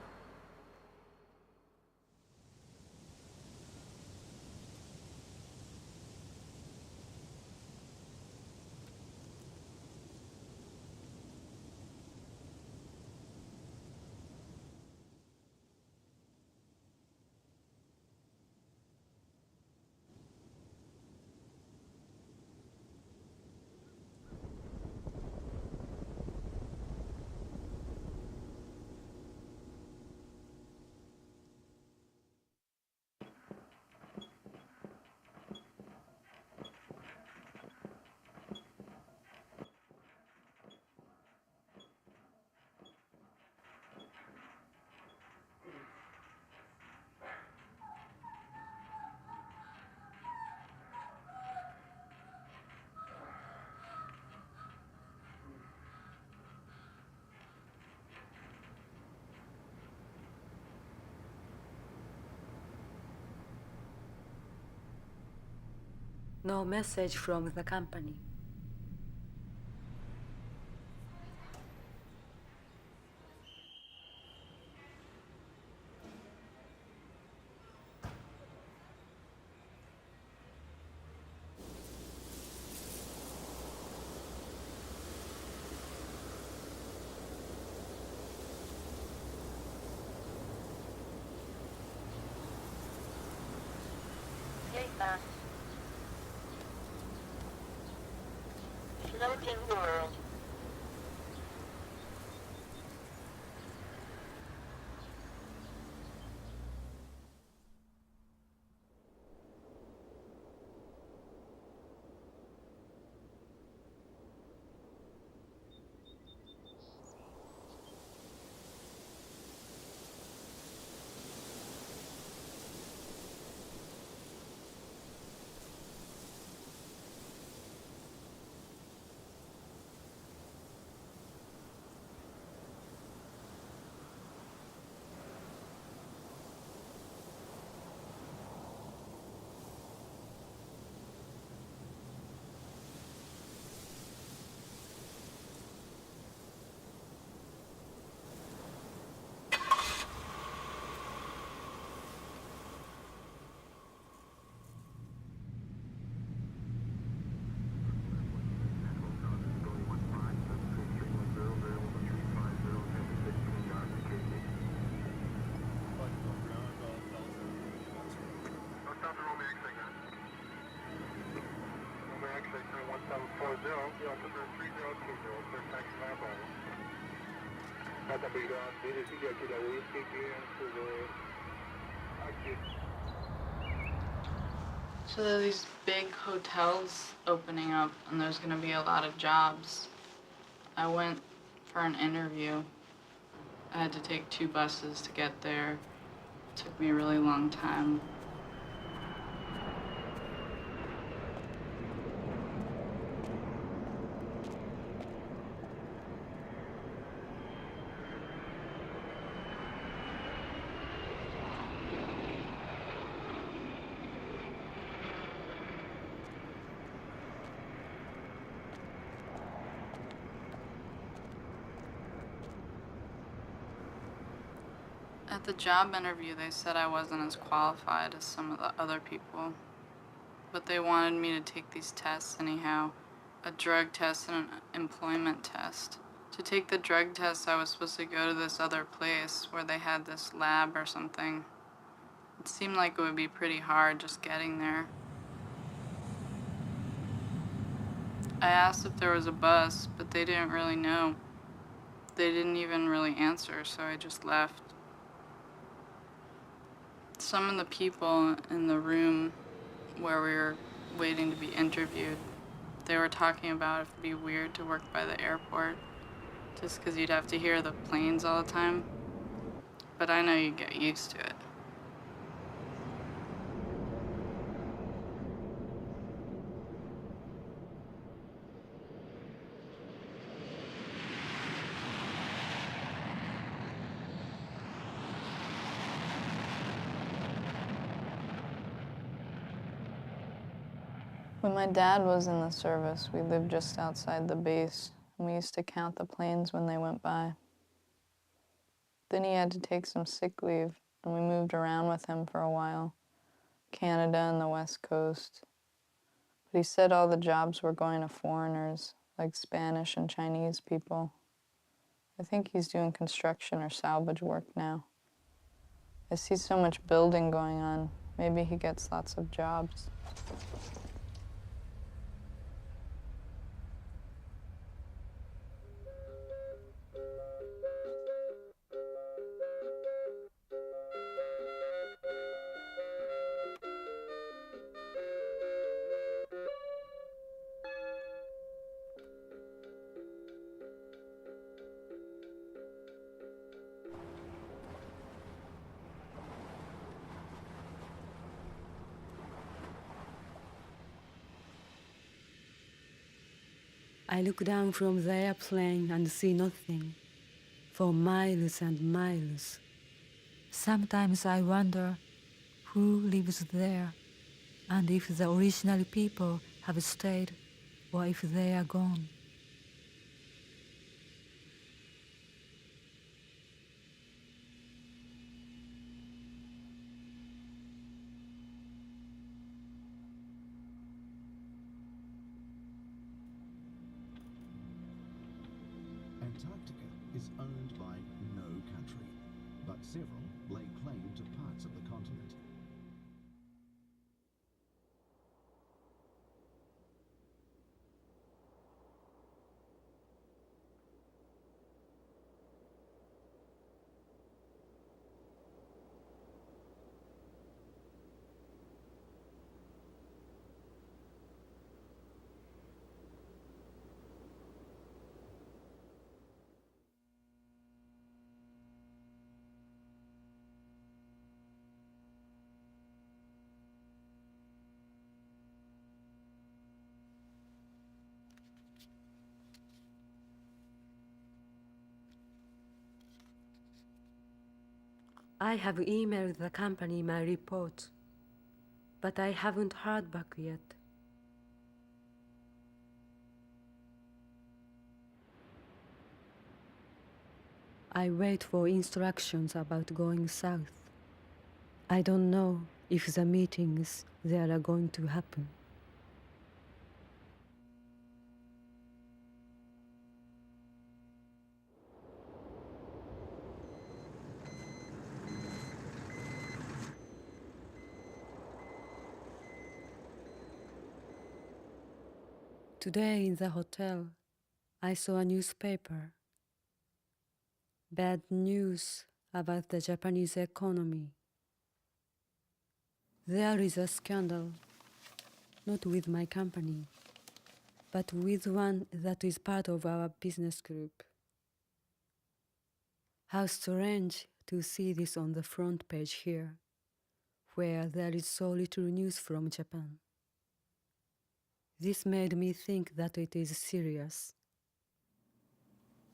No message from the company.
Floating world.
So there are these big hotels opening up, and there's going to be a lot of jobs. I went for an interview. I had to take 2 buses to get there. It took me a really long time. At the job interview, they said I wasn't as qualified as some of the other people, but they wanted me to take these tests anyhow, a drug test and an employment test. To take the drug test, I was supposed to go to this other place where they had this lab or something. It seemed like it would be pretty hard just getting there. I asked if there was a bus, but they didn't really know. They didn't even really answer, so I just left. Some of the people in the room where we were waiting to be interviewed, they were talking about if it'd be weird to work by the airport, just because you'd have to hear the planes all the time. But I know you'd get used to it. When my dad was in the service, we lived just outside the base, and we used to count the planes when they went by. Then he had to take some sick leave, and we moved around with him for a while, Canada and the West Coast. But he said all the jobs were going to foreigners, like Spanish and Chinese people. I think he's doing construction or salvage work now. I see so much building going on. Maybe he gets lots of jobs.
I look down from the airplane and see nothing for miles and miles. Sometimes I wonder who lives there and if the original people have stayed or if they are gone.
Antarctica is owned by no country, but several lay claim to parts of the continent.
I have emailed the company my report, but I haven't heard back yet. I wait for instructions about going south. I don't know if the meetings there are going to happen. Today in the hotel, I saw a newspaper. Bad news about the Japanese economy. There is a scandal, not with my company, but with one that is part of our business group. How strange to see this on the front page here, where there is so little news from Japan. This made me think that it is serious.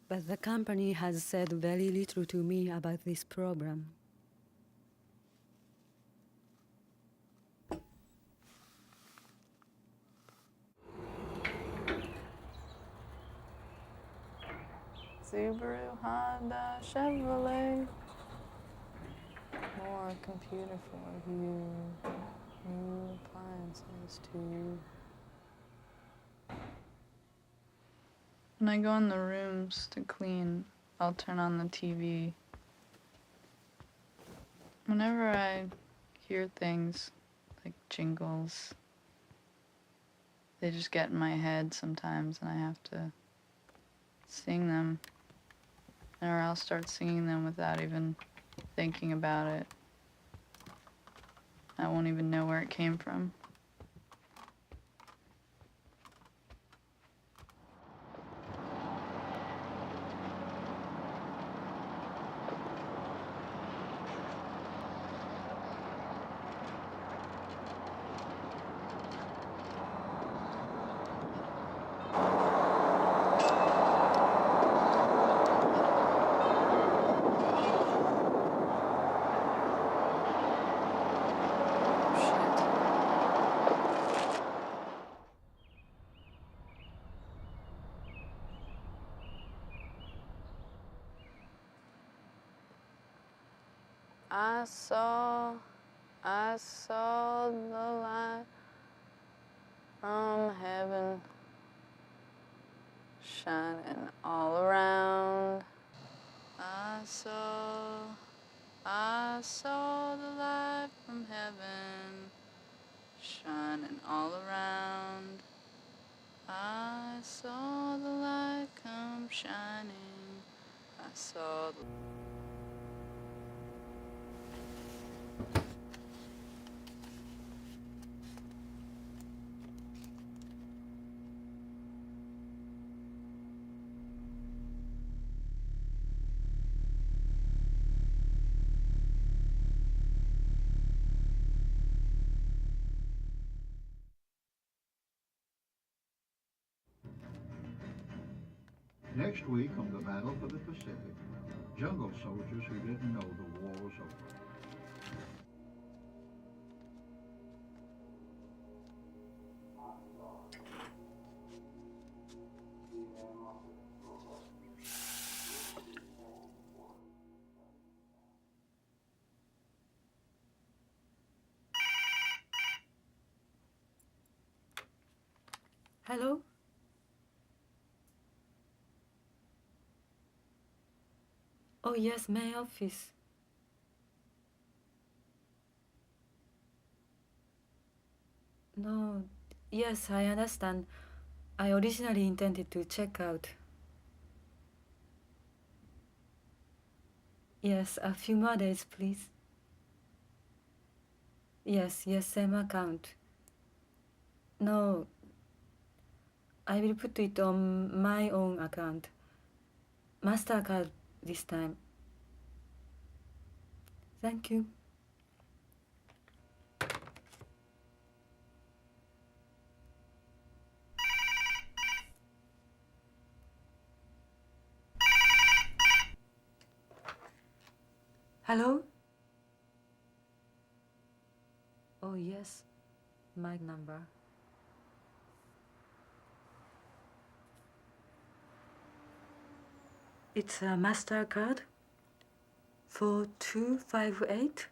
But the company has said very little to me about this program.
Subaru, Honda, Chevrolet. More computer for you. New appliances too. When I go in the rooms to clean, I'll turn on the TV. Whenever I hear things like jingles, they just get in my head sometimes and I have to sing them. Or I'll start singing them without even thinking about it. I won't even know where it came from. I saw the light from heaven shining all around. I saw the light from heaven shining all around. I saw the light come shining. I saw the...
Next week on the Battle for the Pacific, jungle soldiers who didn't know the war was over.
Hello? Oh yes, my office. No, yes, I understand. I originally intended to check out. Yes, a few more days, please. Yes, same account. No, I will put it on my own account. MasterCard this time. Thank you. Hello? Oh yes, my number. It's a MasterCard 4258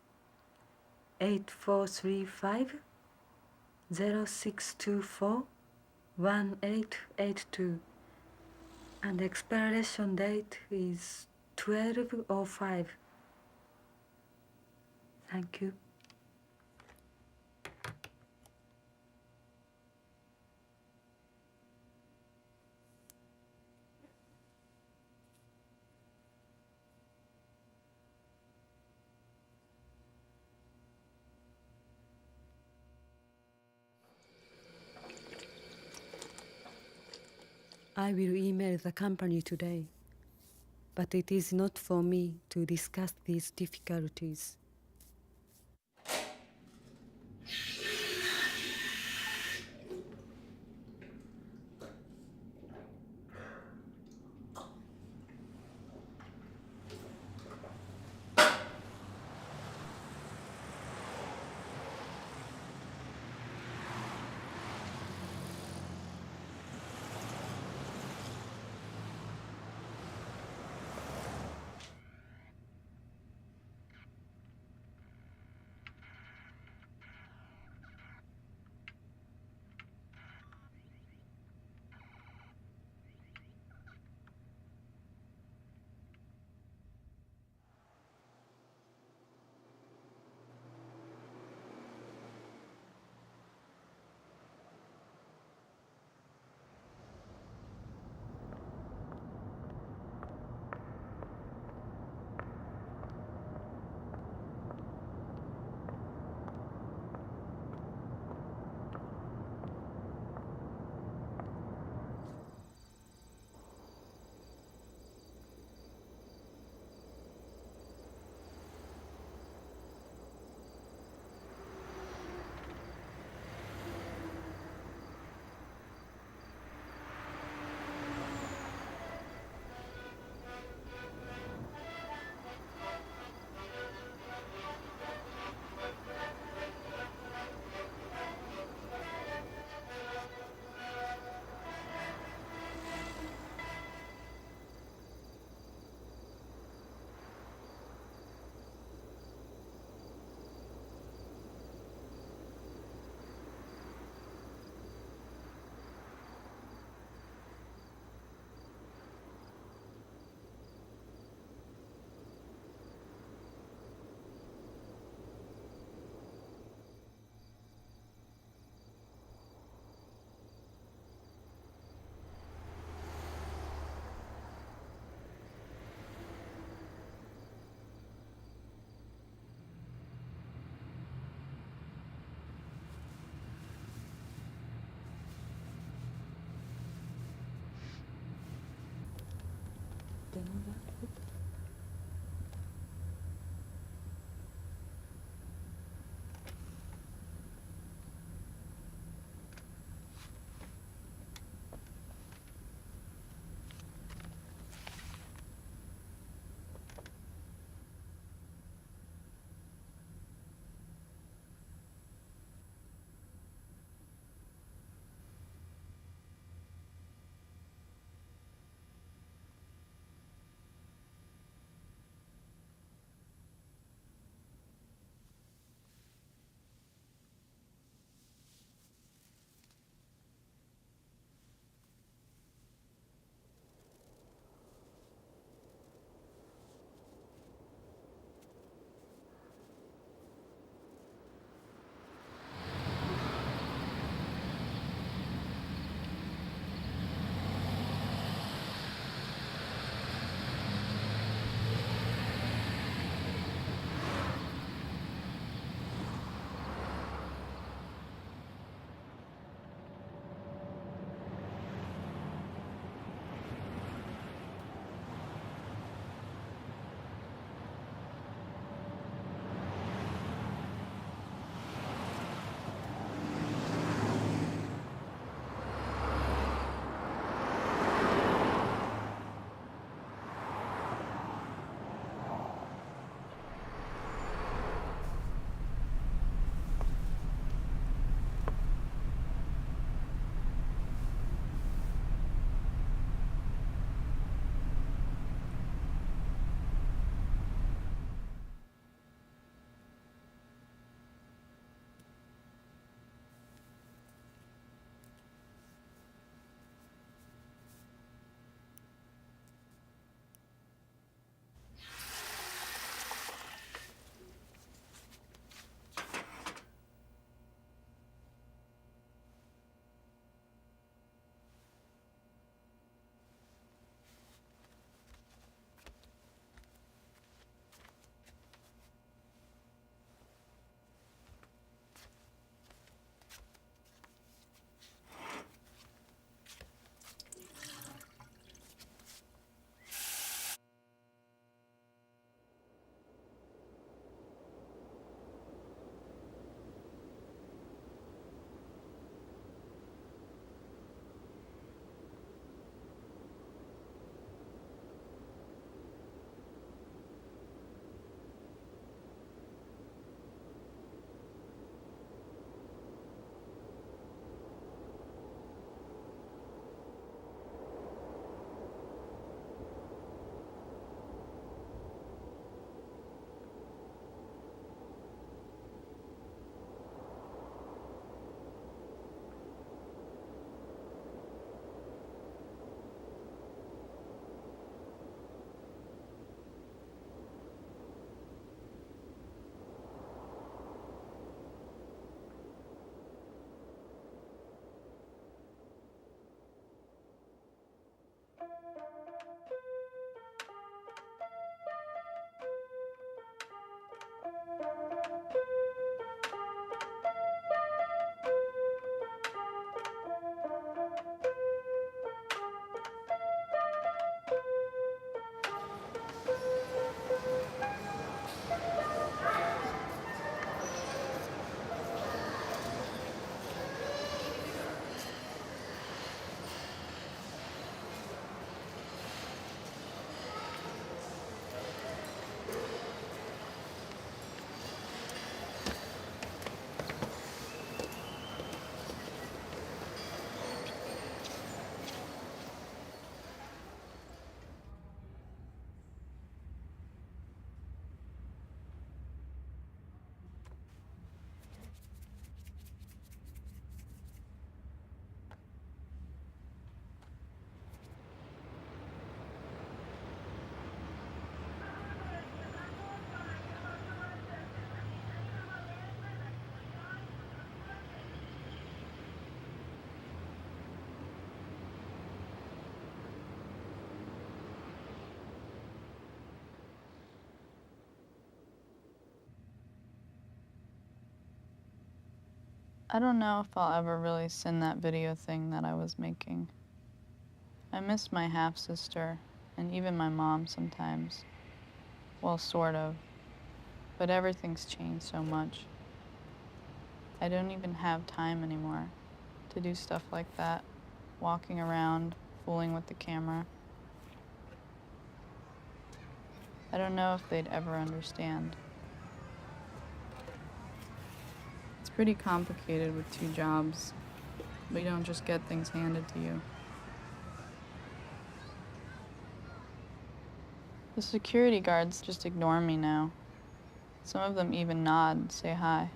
8435 0624 1882, and the expiration date is 1205. Thank you. I will email the company today, but it is not for me to discuss these difficulties.
I don't know if I'll ever really send that video thing that I was making. I miss my half-sister, and even my mom sometimes. Well, sort of. But everything's changed so much. I don't even have time anymore to do stuff like that, walking around, fooling with the camera. I don't know if they'd ever understand. It's pretty complicated with 2 jobs, but you don't just get things handed to you. The security guards just ignore me now. Some of them even nod, say hi.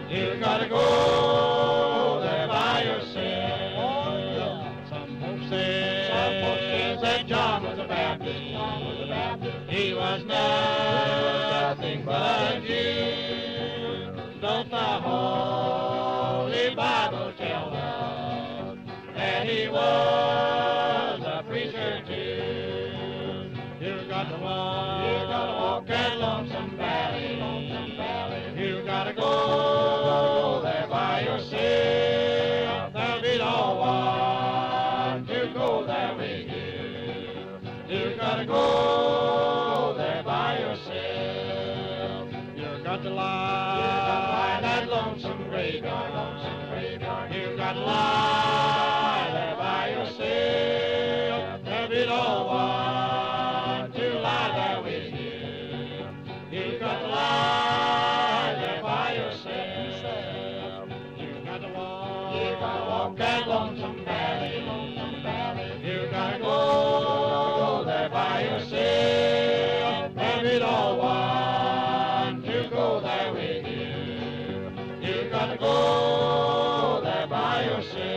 You gotta go. He was nothing but a Jew. Don't the Holy Bible tell us that he was a preacher too? You got to walk that lonesome valley, You gotta go there by yourself. There'll be no one to go there with you. You gotta go there by yourself. You got to lie that lonesome graveyard, You got to lie there by yourself. There'll be no one to lie there with you. You got to lie there by yourself. You got to walk that lonesome valley, You gotta go there by yourself. There'll be no one to go there with you. You gotta go there by yourself.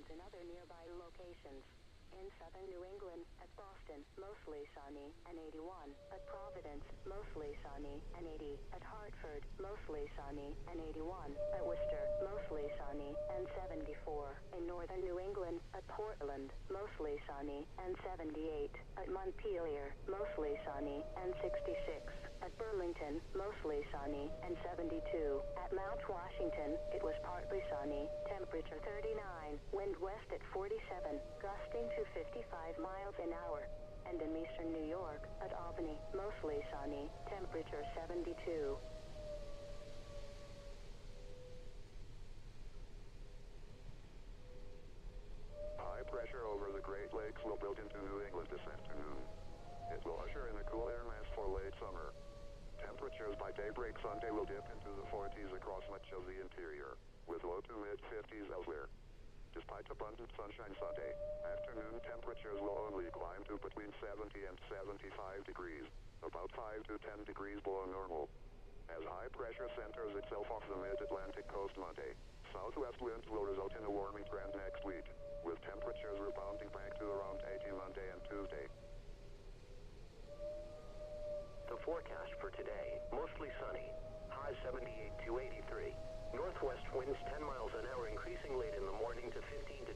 In other nearby locations. In southern New England, at Boston, mostly sunny, and 81. At Providence, mostly sunny, and 80. At Hartford, mostly sunny, and 81. At Worcester, mostly sunny, and 74. In northern New England, at Portland, mostly sunny, and 78. At Montpelier, mostly sunny, and 66. At Burlington, mostly sunny, and 72. At Mount Washington, it was partly sunny, temperature 39, wind west at 47, gusting to 55 miles an hour. And in eastern New York, at Albany, mostly sunny, temperature 72.
High pressure over the Great Lakes will build into New England this afternoon. It will usher in a cool air mass for late summer. Temperatures by daybreak Sunday will dip into the 40s across much of the interior, with low to mid-50s elsewhere. Despite abundant sunshine Sunday, afternoon temperatures will only climb to between 70 and 75 degrees, about 5 to 10 degrees below normal. As high pressure centers itself off the mid-Atlantic coast Monday, southwest winds will result in a warming trend next week, with temperatures rebounding back to around 80 Monday and Tuesday.
The forecast for today, mostly sunny, high 78 to 83. Northwest winds 10 miles an hour increasing late in the morning to 15 to